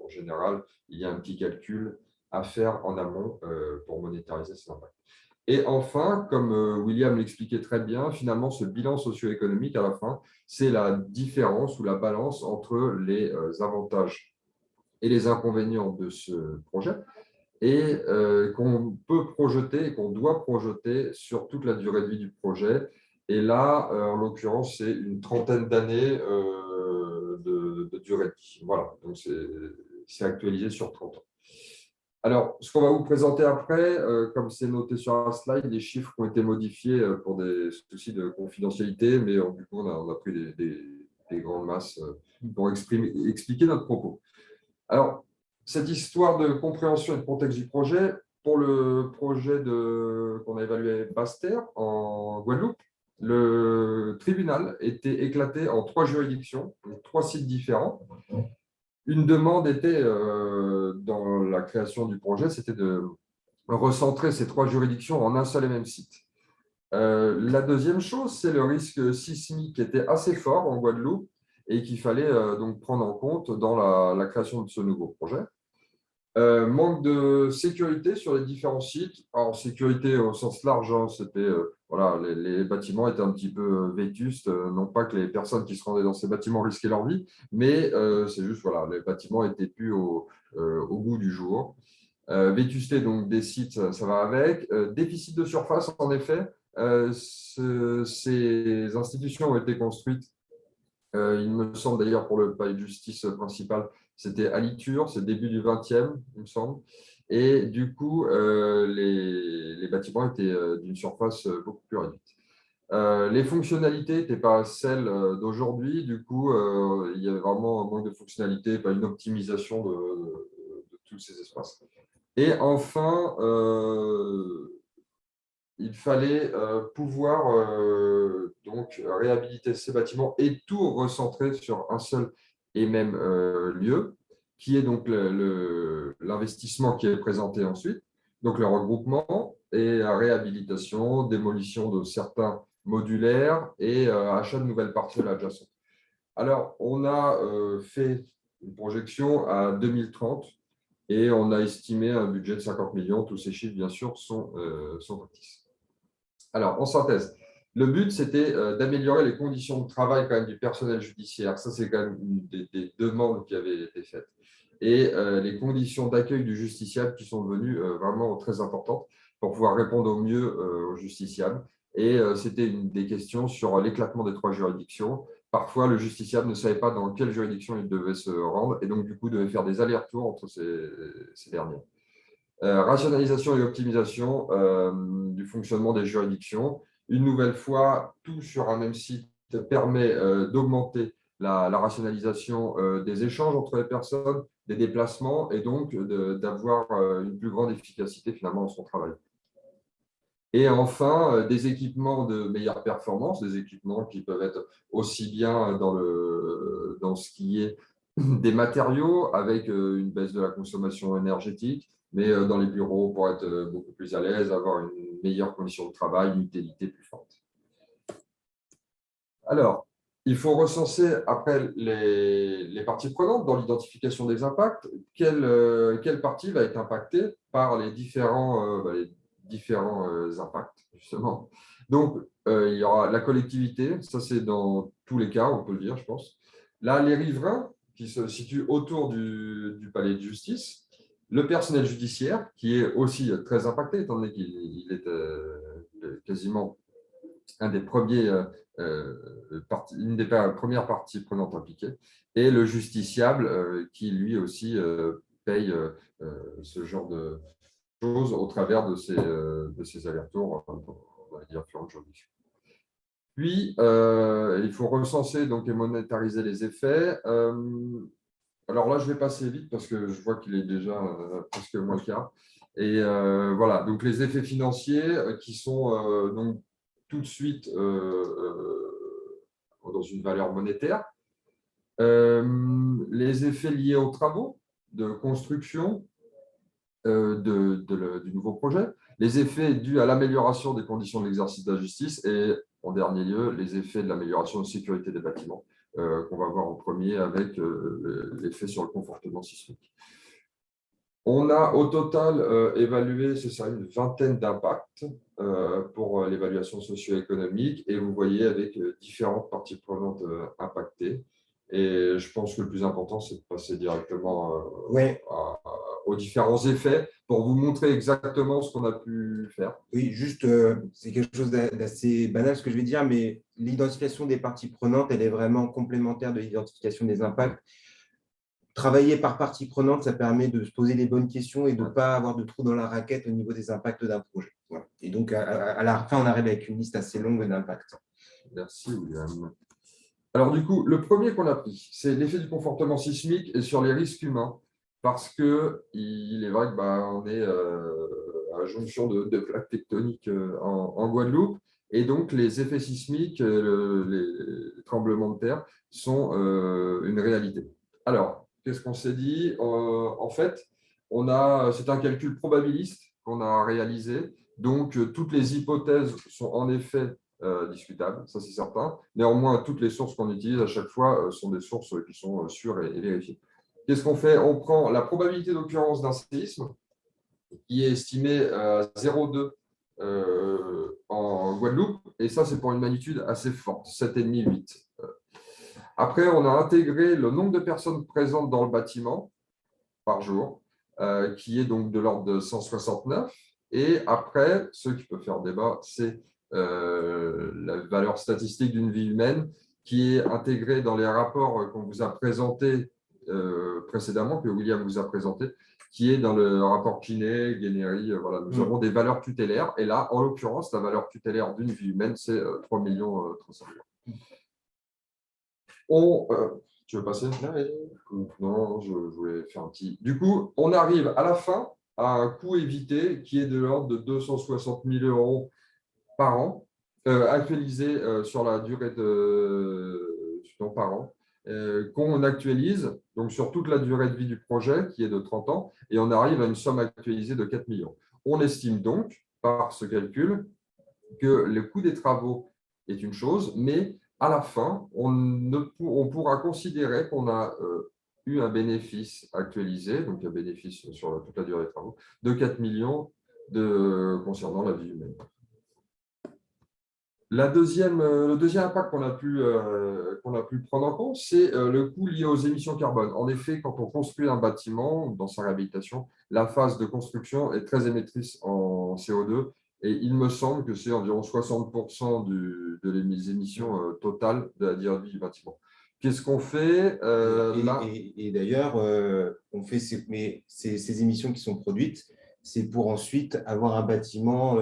en général, il y a un petit calcul à faire en amont pour monétariser ces impacts. Et enfin, comme William l'expliquait très bien, finalement, ce bilan socio-économique, à la fin, c'est la différence ou la balance entre les avantages et les inconvénients de ce projet et qu'on peut projeter et qu'on doit projeter sur toute la durée de vie du projet. Et là, en l'occurrence, c'est une trentaine d'années de durée de vie. Voilà, donc c'est actualisé sur 30 ans. Alors, ce qu'on va vous présenter après, comme c'est noté sur un slide, les chiffres ont été modifiés pour des soucis de confidentialité, mais du coup, on a pris des grandes masses pour expliquer notre propos. Alors, cette histoire de compréhension et de contexte du projet, pour le projet qu'on a évalué Basse-Terre en Guadeloupe, le tribunal était éclaté en 3 juridictions, 3 sites différents. Une demande était, dans la création du projet, c'était de recentrer ces 3 juridictions en un seul et même site. La deuxième chose, c'est le risque sismique qui était assez fort en Guadeloupe et qu'il fallait donc prendre en compte dans la création de ce nouveau projet. Manque de sécurité sur les différents sites. Alors, sécurité au sens large, hein, c'était voilà, les bâtiments étaient un petit peu vétustes. Non pas que les personnes qui se rendaient dans ces bâtiments risquaient leur vie, mais c'est juste, voilà, les bâtiments étaient plus au goût du jour. Vétusté donc des sites, ça va avec. Déficit de surface, en effet. Ces institutions ont été construites, il me semble d'ailleurs pour le palais de justice principal, c'était à Liture, c'est début du XXe, il me semble. Et du coup, les bâtiments étaient d'une surface beaucoup plus réduite. Les fonctionnalités n'étaient pas celles d'aujourd'hui. Du coup, il y avait vraiment un manque de fonctionnalités, pas une optimisation de tous ces espaces. Et enfin, il fallait pouvoir donc réhabiliter ces bâtiments et tout recentrer sur un seul et même lieu, qui est donc l'investissement qui est présenté ensuite, donc le regroupement et la réhabilitation, démolition de certains modulaires et achat de nouvelles parcelles adjacentes. Alors, on a fait une projection à 2030 et on a estimé un budget de 50 millions. Tous ces chiffres, bien sûr, sont factices. Alors, en synthèse, le but, c'était d'améliorer les conditions de travail quand même du personnel judiciaire. Ça, c'est quand même une des demandes qui avaient été faites. Et les conditions d'accueil du justiciable qui sont devenues vraiment très importantes pour pouvoir répondre au mieux aux justiciables. Et c'était une des questions sur l'éclatement des 3 juridictions. Parfois, le justiciable ne savait pas dans quelle juridiction il devait se rendre et donc, du coup, devait faire des allers-retours entre ces derniers. Rationalisation et optimisation du fonctionnement des juridictions. Une nouvelle fois, tout sur un même site permet d'augmenter la rationalisation des échanges entre les personnes, des déplacements et donc d'avoir une plus grande efficacité finalement dans son travail. Et enfin, des équipements de meilleure performance, des équipements qui peuvent être aussi bien dans ce qui est des matériaux avec une baisse de la consommation énergétique, mais dans les bureaux pour être beaucoup plus à l'aise, avoir une meilleure condition de travail, une utilité plus forte. Alors, il faut recenser après les parties prenantes dans l'identification des impacts. Quelle partie va être impactée par les différents impacts, justement. Donc, il y aura la collectivité, ça c'est dans tous les cas, on peut le dire, je pense. Là, les riverains qui se situent autour du palais de justice, le personnel judiciaire qui est aussi très impacté, étant donné qu'il est quasiment un des premiers, une des premières parties prenantes impliquées, et le justiciable qui lui aussi paye ce genre de choses au travers de ces allers-retours dans les différentes juridictions. Puis, il faut recenser donc, et monétariser les effets. Alors là, je vais passer vite parce que je vois qu'il est déjà presque moins le quart. Et voilà, donc les effets financiers qui sont donc tout de suite dans une valeur monétaire. Les effets liés aux travaux de construction du nouveau projet, les effets dus à l'amélioration des conditions de l'exercice de la justice et, en dernier lieu, les effets de l'amélioration de sécurité des bâtiments qu'on va voir en premier avec l'effet sur le confortement sismique. On a au total évalué, c'est ça, une vingtaine d'impacts pour l'évaluation socio-économique et vous voyez avec différentes parties prenantes impactées. Et je pense que le plus important, c'est de passer directement aux différents effets pour vous montrer exactement ce qu'on a pu faire. Oui, juste, c'est quelque chose d'assez banal ce que je vais dire, mais l'identification des parties prenantes, elle est vraiment complémentaire de l'identification des impacts. Travailler par partie prenante, ça permet de se poser les bonnes questions et de ne pas avoir de trous dans la raquette au niveau des impacts d'un projet. Voilà. Et donc, à la fin, on arrive avec une liste assez longue d'impacts. Merci, William. Alors, du coup, le premier qu'on a pris, c'est l'effet du confortement sismique et sur les risques humains, parce qu'il est vrai qu'on est jonction de plaques tectoniques en Guadeloupe. Et donc, les effets sismiques, les tremblements de terre sont une réalité. Alors, qu'est-ce qu'on s'est dit? En fait, c'est un calcul probabiliste qu'on a réalisé. Donc, toutes les hypothèses sont en effet discutables, ça c'est certain. Néanmoins, toutes les sources qu'on utilise à chaque fois sont des sources qui sont sûres et vérifiées. Qu'est-ce qu'on fait? On prend la probabilité d'occurrence d'un séisme qui est estimée à 0,2 en Guadeloupe, et ça c'est pour une magnitude assez forte, 7,5, 8. Après, on a intégré le nombre de personnes présentes dans le bâtiment par jour, qui est donc de l'ordre de 169. Et après, ce qui peut faire débat, c'est la valeur statistique d'une vie humaine qui est intégrée dans les rapports qu'on vous a présentés précédemment, que William vous a présenté, qui est dans le rapport Kiné, Guénéry. Voilà, nous avons des valeurs tutélaires. Et là, en l'occurrence, la valeur tutélaire d'une vie humaine, c'est 3 300 000. Tu veux passer? Non, je voulais faire un petit. Du coup, on arrive à la fin à un coût évité qui est de l'ordre de 260 000 € par an, actualisé sur la durée par an, qu'on actualise donc sur toute la durée de vie du projet qui est de 30 ans, et on arrive à une somme actualisée de 4 millions. On estime donc, par ce calcul, que le coût des travaux est une chose, mais à la fin, on pourra considérer qu'on a eu un bénéfice actualisé, donc un bénéfice sur toute la durée des travaux, de 4 millions concernant la vie humaine. Le deuxième impact qu'on a pu prendre en compte, c'est le coût lié aux émissions carbone. En effet, quand on construit un bâtiment, dans sa réhabilitation, la phase de construction est très émettrice en CO2. Et il me semble que c'est environ 60% de les émissions totales de la durée de vie du bâtiment. Qu'est-ce qu'on fait là? Et d'ailleurs, on fait ces émissions qui sont produites, c'est pour ensuite avoir un bâtiment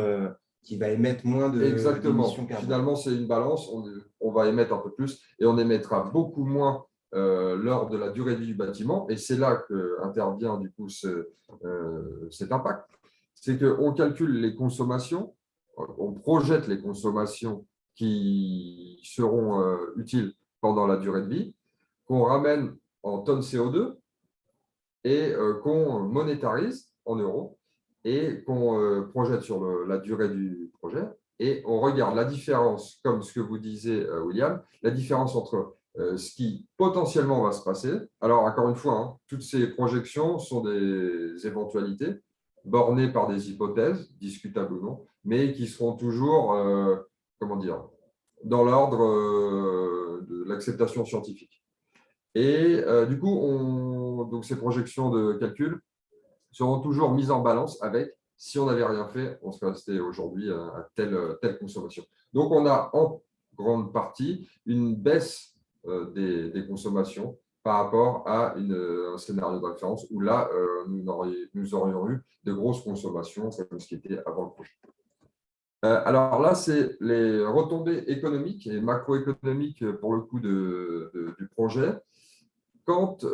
qui va émettre moins d'émissions carbone. Finalement, c'est une balance. On va émettre un peu plus et on émettra beaucoup moins lors de la durée de vie du bâtiment. Et c'est là qu'intervient du coup cet impact. C'est qu'on calcule les consommations, on projette les consommations qui seront utiles pendant la durée de vie, qu'on ramène en tonnes CO2 et qu'on monétarise en euros et qu'on projette sur la durée du projet. Et on regarde la différence, comme ce que vous disiez, William, la différence entre ce qui potentiellement va se passer. Alors, encore une fois, hein, toutes ces projections sont des éventualités bornées par des hypothèses, discutables ou non, mais qui seront toujours, dans l'ordre de l'acceptation scientifique. Et du coup, donc ces projections de calcul seront toujours mises en balance avec, si on n'avait rien fait, on serait resté aujourd'hui à telle consommation. Donc, on a en grande partie une baisse des consommations par rapport à un scénario de référence où là, nous aurions eu de grosses consommations comme ce qui était avant le projet. Alors là, c'est les retombées économiques et macroéconomiques pour le coup du projet. Quand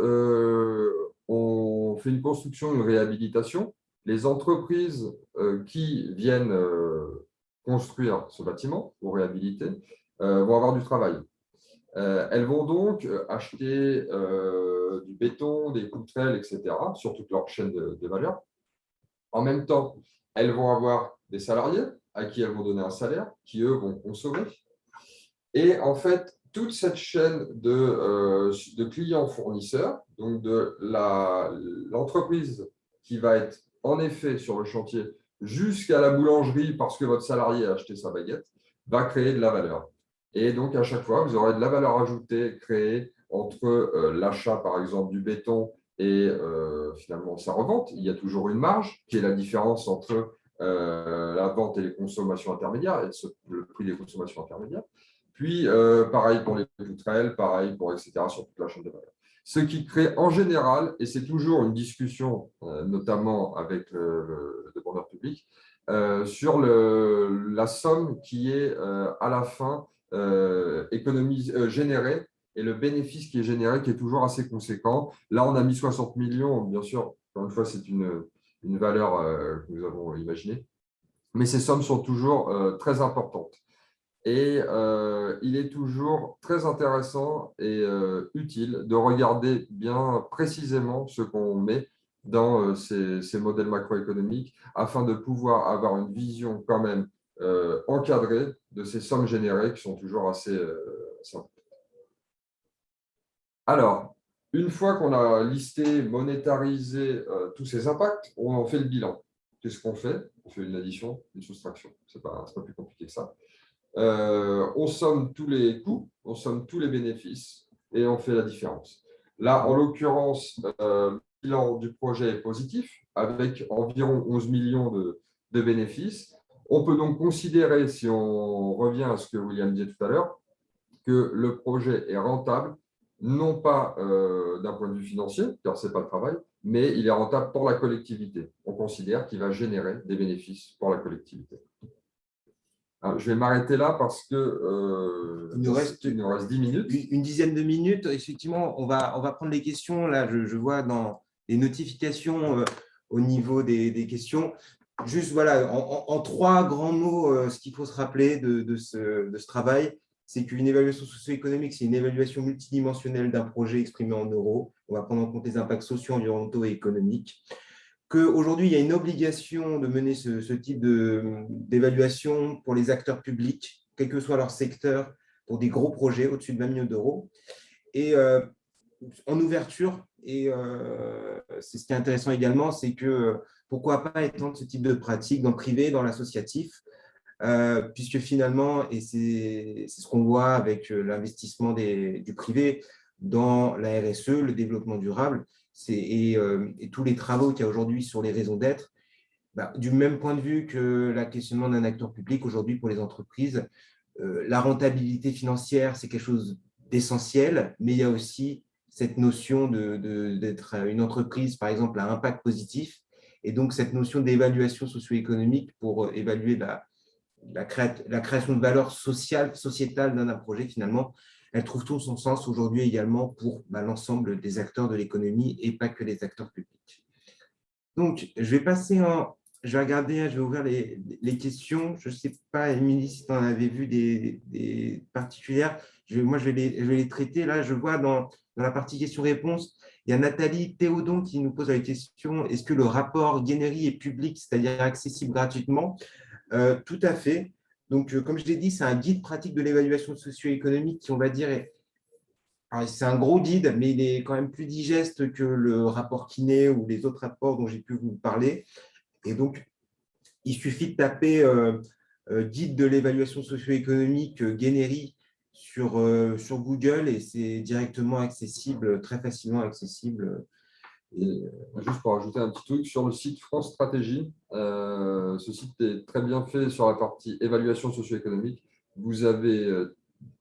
on fait une construction, une réhabilitation, les entreprises qui viennent construire ce bâtiment ou réhabiliter vont avoir du travail. Elles vont donc acheter du béton, des poutrelles, etc., sur toute leur chaîne de valeur. En même temps, elles vont avoir des salariés à qui elles vont donner un salaire, qui eux vont consommer. Et en fait, toute cette chaîne de clients-fournisseurs, donc de l'entreprise qui va être en effet sur le chantier jusqu'à la boulangerie parce que votre salarié a acheté sa baguette, va créer de la valeur. Et donc, à chaque fois, vous aurez de la valeur ajoutée créée entre l'achat, par exemple, du béton et finalement sa revente. Il y a toujours une marge qui est la différence entre la vente et les consommations intermédiaires, et le prix des consommations intermédiaires. Puis, pareil pour les poutrelles, pareil pour etc. sur toute la chaîne de valeur. Ce qui crée en général, et c'est toujours une discussion, notamment avec le demandeur public, sur la somme qui est à la fin générée et le bénéfice qui est généré qui est toujours assez conséquent. Là, on a mis 60 millions, bien sûr, encore une fois, c'est une valeur que nous avons imaginée. Mais ces sommes sont toujours très importantes. Et il est toujours très intéressant et utile de regarder bien précisément ce qu'on met dans ces modèles macroéconomiques afin de pouvoir avoir une vision quand même encadrée de ces sommes générées qui sont toujours assez simples. Alors, une fois qu'on a listé, monétarisé tous ces impacts, on en fait le bilan. Qu'est-ce qu'on fait? On fait une addition, une soustraction. Ce n'est pas plus compliqué que ça. On somme tous les coûts, on somme tous les bénéfices et on fait la différence. Là, en l'occurrence, le bilan du projet est positif avec environ 11 millions de bénéfices. On peut donc considérer, si on revient à ce que William disait tout à l'heure, que le projet est rentable, non pas d'un point de vue financier, car ce n'est pas le travail, mais il est rentable pour la collectivité. On considère qu'il va générer des bénéfices pour la collectivité. Alors, je vais m'arrêter là parce que il nous reste 10 minutes. Une dizaine de minutes. Effectivement, on va prendre les questions. Là, je vois dans les notifications au niveau des questions. Juste, voilà, en 3 grands mots, ce qu'il faut se rappeler de ce travail, c'est qu'une évaluation socio-économique, c'est une évaluation multidimensionnelle d'un projet exprimé en euros. On va prendre en compte les impacts sociaux, environnementaux et économiques. Qu'aujourd'hui, il y a une obligation de mener ce type d'évaluation pour les acteurs publics, quel que soit leur secteur, pour des gros projets au-dessus de 20 millions d'euros. Et en ouverture, et c'est ce qui est intéressant également, c'est que pourquoi pas étendre ce type de pratique dans le privé, dans l'associatif, puisque finalement, et c'est ce qu'on voit avec l'investissement du privé dans la RSE, le développement durable, et tous les travaux qu'il y a aujourd'hui sur les raisons d'être, du même point de vue que le questionnement d'un acteur public aujourd'hui pour les entreprises, la rentabilité financière, c'est quelque chose d'essentiel, mais il y a aussi cette notion d'être une entreprise, par exemple, à impact positif, et donc cette notion d'évaluation socio-économique pour évaluer la création de valeur sociale, sociétale d'un projet, finalement, elle trouve tout son sens aujourd'hui également pour l'ensemble des acteurs de l'économie et pas que les acteurs publics. Donc, je vais regarder, je vais ouvrir les questions. Je ne sais pas, Émilie, si tu en avais vu des particulières. Moi, je vais les traiter. Là, je vois dans la partie questions-réponses, il y a Nathalie Théodon qui nous pose la question, est-ce que le rapport Guénéry est public, c'est-à-dire accessible gratuitement? Tout à fait. Donc, comme je l'ai dit, c'est un guide pratique de l'évaluation socio-économique qui, on va dire, c'est un gros guide, mais il est quand même plus digeste que le rapport Kiné ou les autres rapports dont j'ai pu vous parler. Et donc, il suffit de taper guide de l'évaluation socio-économique Guénéry sur Google et c'est directement accessible, très facilement accessible. Et juste pour ajouter un petit truc, sur le site France Stratégie, ce site est très bien fait sur la partie évaluation socio-économique. Vous avez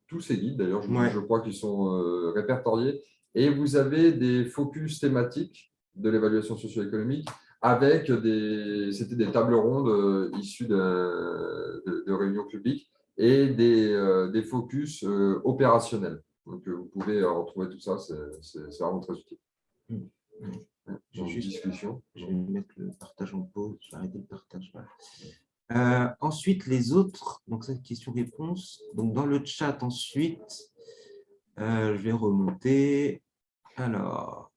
tous ces guides, d'ailleurs, je crois qu'ils sont répertoriés, et vous avez des focus thématiques de l'évaluation socio-économique avec c'était des tables rondes issues de réunions publiques et des focus opérationnels. Donc, vous pouvez retrouver tout ça, c'est vraiment très utile. Discussion. Je vais mettre le partage en pause, je vais arrêter le partage. Ensuite, les autres, donc cette question-réponse. Donc, dans le chat, ensuite, je vais remonter. Alors.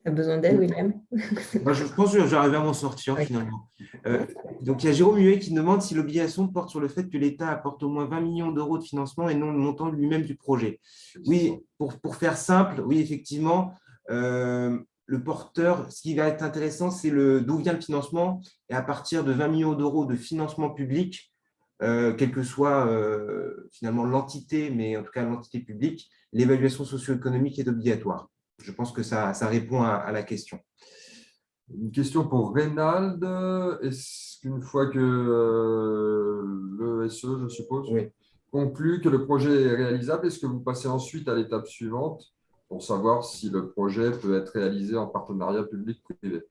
Tu as besoin d'aide, William? Je pense que j'arrive à m'en sortir finalement. Donc, il y a Jérôme Huet qui demande si l'obligation porte sur le fait que l'État apporte au moins 20 millions d'euros de financement et non le montant lui-même du projet. Oui, pour faire simple, oui, effectivement, le porteur, ce qui va être intéressant, c'est d'où vient le financement et à partir de 20 millions d'euros de financement public, quelle que soit finalement l'entité, mais en tout cas l'entité publique, l'évaluation socio-économique est obligatoire. Je pense que ça répond à la question. Une question pour Reynald. Est-ce qu'une fois que le SE, je suppose, conclut que le projet est réalisable, est-ce que vous passez ensuite à l'étape suivante pour savoir si le projet peut être réalisé en partenariat public-privé?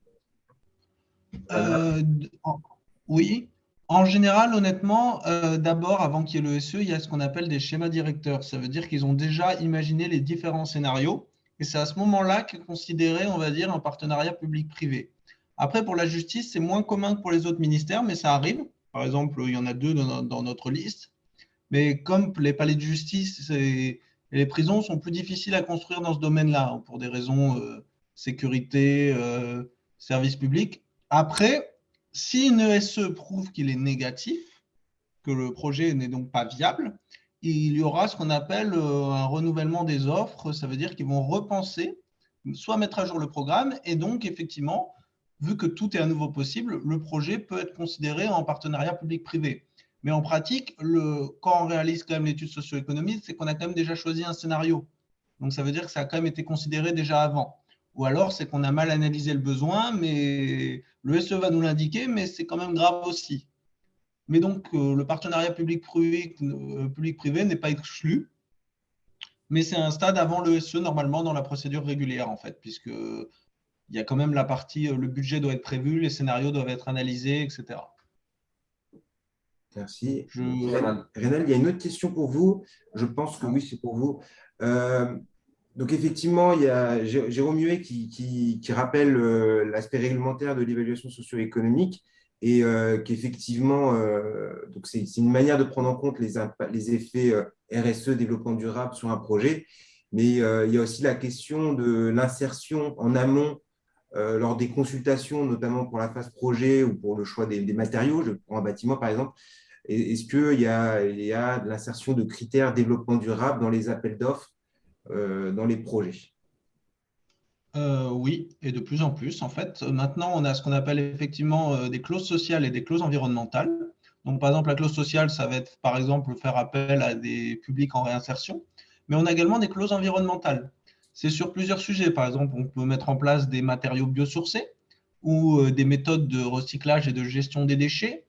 Oui. En général, honnêtement, d'abord, avant qu'il y ait le SE, il y a ce qu'on appelle des schémas directeurs. Ça veut dire qu'ils ont déjà imaginé les différents scénarios Et c'est à ce moment-là qu'est considéré, on va dire, un partenariat public-privé. Après, pour la justice, c'est moins commun que pour les autres ministères, mais ça arrive. Par exemple, il y en a 2 dans notre liste. Mais comme les palais de justice et les prisons sont plus difficiles à construire dans ce domaine-là, hein, pour des raisons sécurité, service public. Après, si une ESE prouve qu'il est négatif, que le projet n'est donc pas viable, il y aura ce qu'on appelle un renouvellement des offres. Ça veut dire qu'ils vont repenser, soit mettre à jour le programme, et donc effectivement, vu que tout est à nouveau possible, le projet peut être considéré en partenariat public-privé. Mais en pratique, quand on réalise quand même l'étude socio-économique, c'est qu'on a quand même déjà choisi un scénario. Donc ça veut dire que ça a quand même été considéré déjà avant. Ou alors c'est qu'on a mal analysé le besoin, mais le SE va nous l'indiquer, mais c'est quand même grave aussi. Mais donc, le partenariat public-privé n'est pas exclu, mais c'est un stade avant le SE, normalement, dans la procédure régulière, en fait, puisque il y a quand même la partie, le budget doit être prévu, les scénarios doivent être analysés, etc. Merci. Je... Rénal, il y a une autre question pour vous. Je pense que oui, c'est pour vous. Donc, effectivement, il y a Jérôme Huet qui rappelle l'aspect réglementaire de l'évaluation socio-économique et qu'effectivement, donc c'est une manière de prendre en compte les effets RSE, développement durable, sur un projet. Mais il y a aussi la question de l'insertion en amont lors des consultations, notamment pour la phase projet ou pour le choix des matériaux. Je prends un bâtiment, par exemple. Est-ce qu'il y a de l'insertion de critères développement durable dans les appels d'offres, dans les projets? Oui, et de plus en plus, en fait. Maintenant, on a ce qu'on appelle effectivement des clauses sociales et des clauses environnementales. Donc, par exemple, la clause sociale, ça va être, par exemple, faire appel à des publics en réinsertion. Mais on a également des clauses environnementales. C'est sur plusieurs sujets. Par exemple, on peut mettre en place des matériaux biosourcés ou des méthodes de recyclage et de gestion des déchets,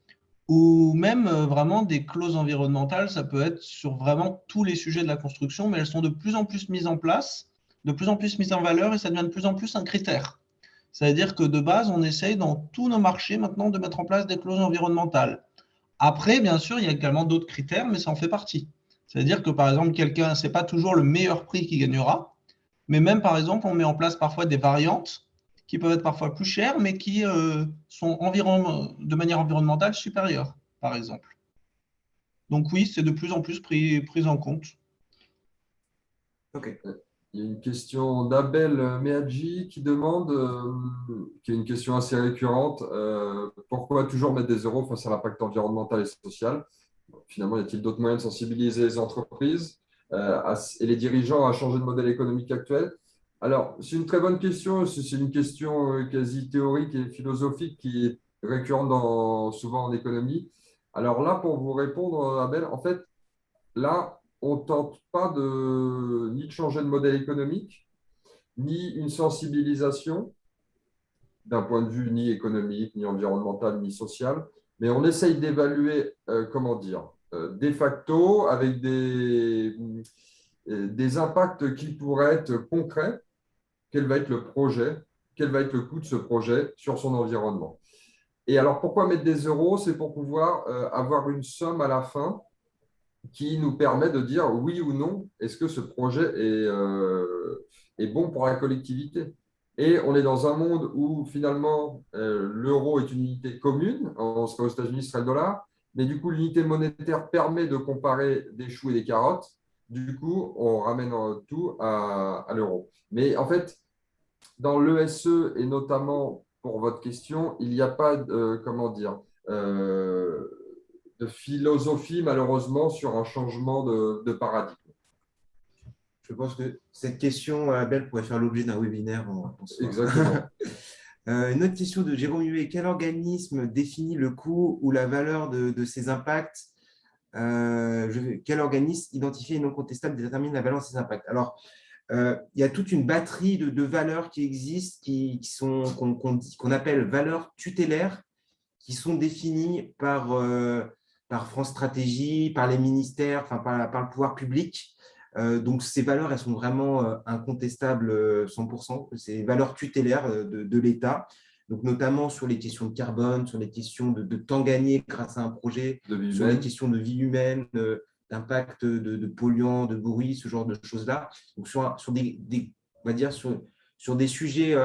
ou même vraiment des clauses environnementales. Ça peut être sur vraiment tous les sujets de la construction, mais elles sont de plus en plus mises en place, de plus en plus mises en valeur, et ça devient de plus en plus un critère. C'est-à-dire que de base, on essaye dans tous nos marchés maintenant de mettre en place des clauses environnementales. Après, bien sûr, il y a également d'autres critères, mais ça en fait partie. C'est-à-dire que par exemple, quelqu'un, ce n'est pas toujours le meilleur prix qui gagnera, mais même par exemple, on met en place parfois des variantes qui peuvent être parfois plus chères, mais qui sont de manière environnementale supérieure, par exemple. Donc oui, c'est de plus en plus pris en compte. Ok. Il y a une question d'Abel Meadji qui demande, qui est une question assez récurrente, pourquoi toujours mettre des euros face à l'impact environnemental et social? Finalement, y a-t-il d'autres moyens de sensibiliser les entreprises et les dirigeants à changer de modèle économique actuel? Alors, c'est une très bonne question. C'est une question quasi théorique et philosophique qui est récurrente souvent en économie. Alors là, pour vous répondre, Abel, en fait, là, on ne tente pas ni de changer de modèle économique, ni une sensibilisation d'un point de vue ni économique, ni environnemental, ni social, mais on essaye d'évaluer, comment dire, de facto, avec des impacts qui pourraient être concrets, quel va être le projet, quel va être le coût de ce projet sur son environnement. Et alors, pourquoi mettre des euros? C'est pour pouvoir avoir une somme à la fin qui nous permet de dire oui ou non, est-ce que ce projet est bon pour la collectivité? Et on est dans un monde où finalement l'euro est une unité commune, on serait aux États-Unis, ce serait le dollar, mais du coup l'unité monétaire permet de comparer des choux et des carottes, du coup on ramène tout à l'euro. Mais en fait, dans l'ESE et notamment pour votre question, il n'y a pas, comment dire, de philosophie, malheureusement, sur un changement de paradigme. Je pense que cette question, Abel, pourrait faire l'objet d'un webinaire en soi. Exactement. Une autre question de Jérôme Huet. Quel organisme définit le coût ou la valeur de ces impacts? Quel organisme identifié et non contestable détermine la valeur de ces impacts? Alors, il y a toute une batterie de valeurs qui existent, qu'on appelle valeurs tutélaires, qui sont définies par France Stratégie, par les ministères, enfin, par le pouvoir public. Donc, ces valeurs, elles sont vraiment incontestables 100%. C'est des valeurs tutélaires de l'État, donc notamment sur les questions de carbone, sur les questions de temps gagné grâce à un projet, sur les questions de vie humaine, d'impact de polluants, de bruit, ce genre de choses-là. Donc, sur des on va dire, sur des sujets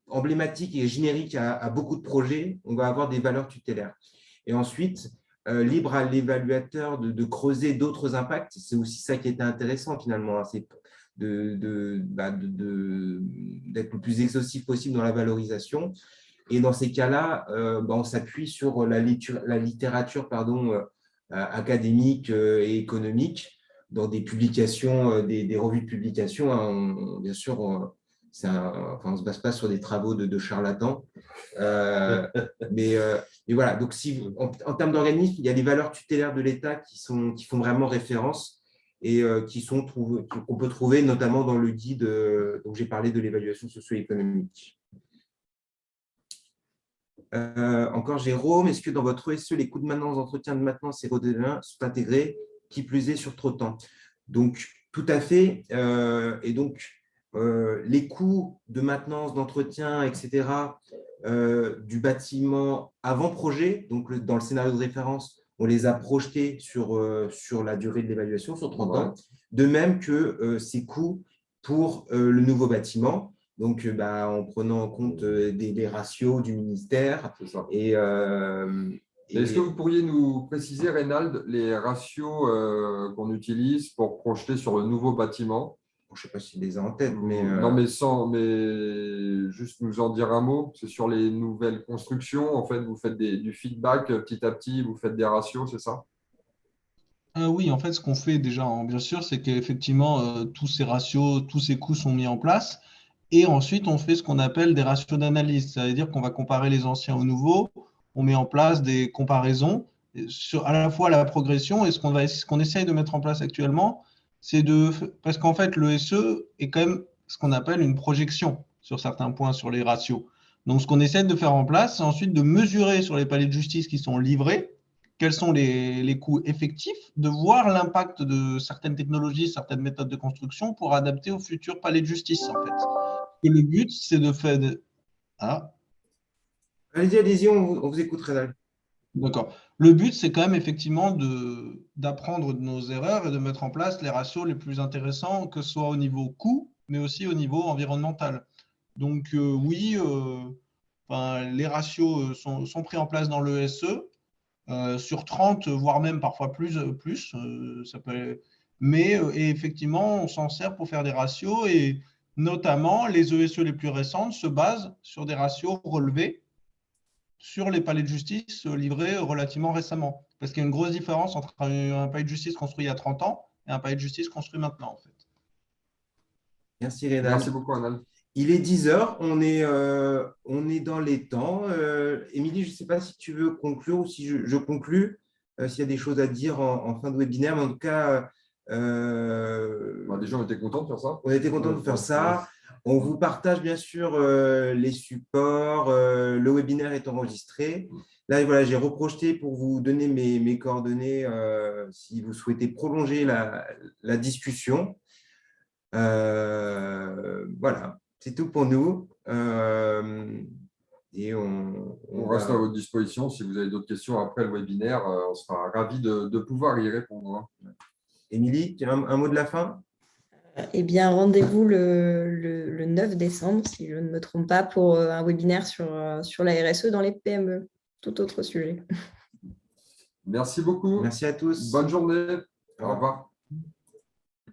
emblématiques et génériques à beaucoup de projets, on va avoir des valeurs tutélaires. Et ensuite, libre à l'évaluateur de creuser d'autres impacts. C'est aussi ça qui était intéressant finalement, hein, c'est d'être le plus exhaustif possible dans la valorisation. Et dans ces cas-là, on s'appuie sur la littérature académique et économique dans des publications, des revues de publication. Hein, bien sûr, on ne se base pas sur des travaux de charlatans. Mais voilà, donc en termes d'organisme, il y a les valeurs tutélaires de l'État qui font vraiment référence et qu'on peut trouver notamment dans le guide dont j'ai parlé de l'évaluation socio-économique. Encore Jérôme, est-ce que dans votre ESE, les coûts de maintenance, d'entretien de maintenance et redémarrage sont intégrés, qui plus est sur trop de temps? Donc, tout à fait. Et donc, les coûts de maintenance, d'entretien, etc., du bâtiment avant projet, donc dans le scénario de référence, on les a projetés sur la durée de l'évaluation, sur 30 ans, de même que ces coûts pour le nouveau bâtiment. Donc, en prenant en compte des ratios du ministère. Est-ce que vous pourriez nous préciser, Reynald, les ratios qu'on utilise pour projeter sur le nouveau bâtiment? Je ne sais pas si les ai en tête, mais… Non, mais juste nous en dire un mot. C'est sur les nouvelles constructions. En fait, vous faites du feedback petit à petit, vous faites des ratios, c'est ça? Oui, en fait, ce qu'on fait déjà, bien sûr, c'est qu'effectivement, tous ces ratios, tous ces coûts sont mis en place. Et ensuite, on fait ce qu'on appelle des ratios d'analyse. Ça veut dire qu'on va comparer les anciens aux nouveaux. On met en place des comparaisons sur à la fois la progression et ce qu'on essaye de mettre en place actuellement, parce qu'en fait, le SE est quand même ce qu'on appelle une projection sur certains points sur les ratios. Donc, ce qu'on essaie de faire en place, c'est ensuite de mesurer sur les palais de justice qui sont livrés quels sont les coûts effectifs, de voir l'impact de certaines technologies, certaines méthodes de construction pour adapter au futur palais de justice, en fait. Et le but, c'est de faire… Ah, allez-y, on vous écoute, Rénal. d'accord. Le but, c'est quand même effectivement d'apprendre de nos erreurs et de mettre en place les ratios les plus intéressants, que ce soit au niveau coût, mais aussi au niveau environnemental. Donc oui, les ratios sont pris en place dans le SE. Sur 30, voire même parfois plus, ça peut… et effectivement, on s'en sert pour faire des ratios et notamment les ESE les plus récentes se basent sur des ratios relevés sur les palais de justice livrés relativement récemment. Parce qu'il y a une grosse différence entre un palais de justice construit il y a 30 ans et un palais de justice construit maintenant, en fait. Merci, Rénal. Merci beaucoup, Rénal. Il est 10 heures, on est dans les temps. Émilie, je ne sais pas si tu veux conclure ou si je conclue, s'il y a des choses à dire en fin de webinaire, mais en tout cas… Déjà, on était contents de faire ça. On était contents de faire ça. On vous partage bien sûr les supports, le webinaire est enregistré. Là, voilà, j'ai reprojeté pour vous donner mes coordonnées si vous souhaitez prolonger la discussion. Voilà, c'est tout pour nous. Et on reste à votre disposition. Si vous avez d'autres questions après le webinaire, on sera ravis de pouvoir y répondre. Émilie, tu as un mot de la fin? Eh bien, rendez-vous le 9 décembre, si je ne me trompe pas, pour un webinaire sur la RSE dans les PME. Tout autre sujet. Merci beaucoup. Merci à tous. Bonne journée. Au revoir.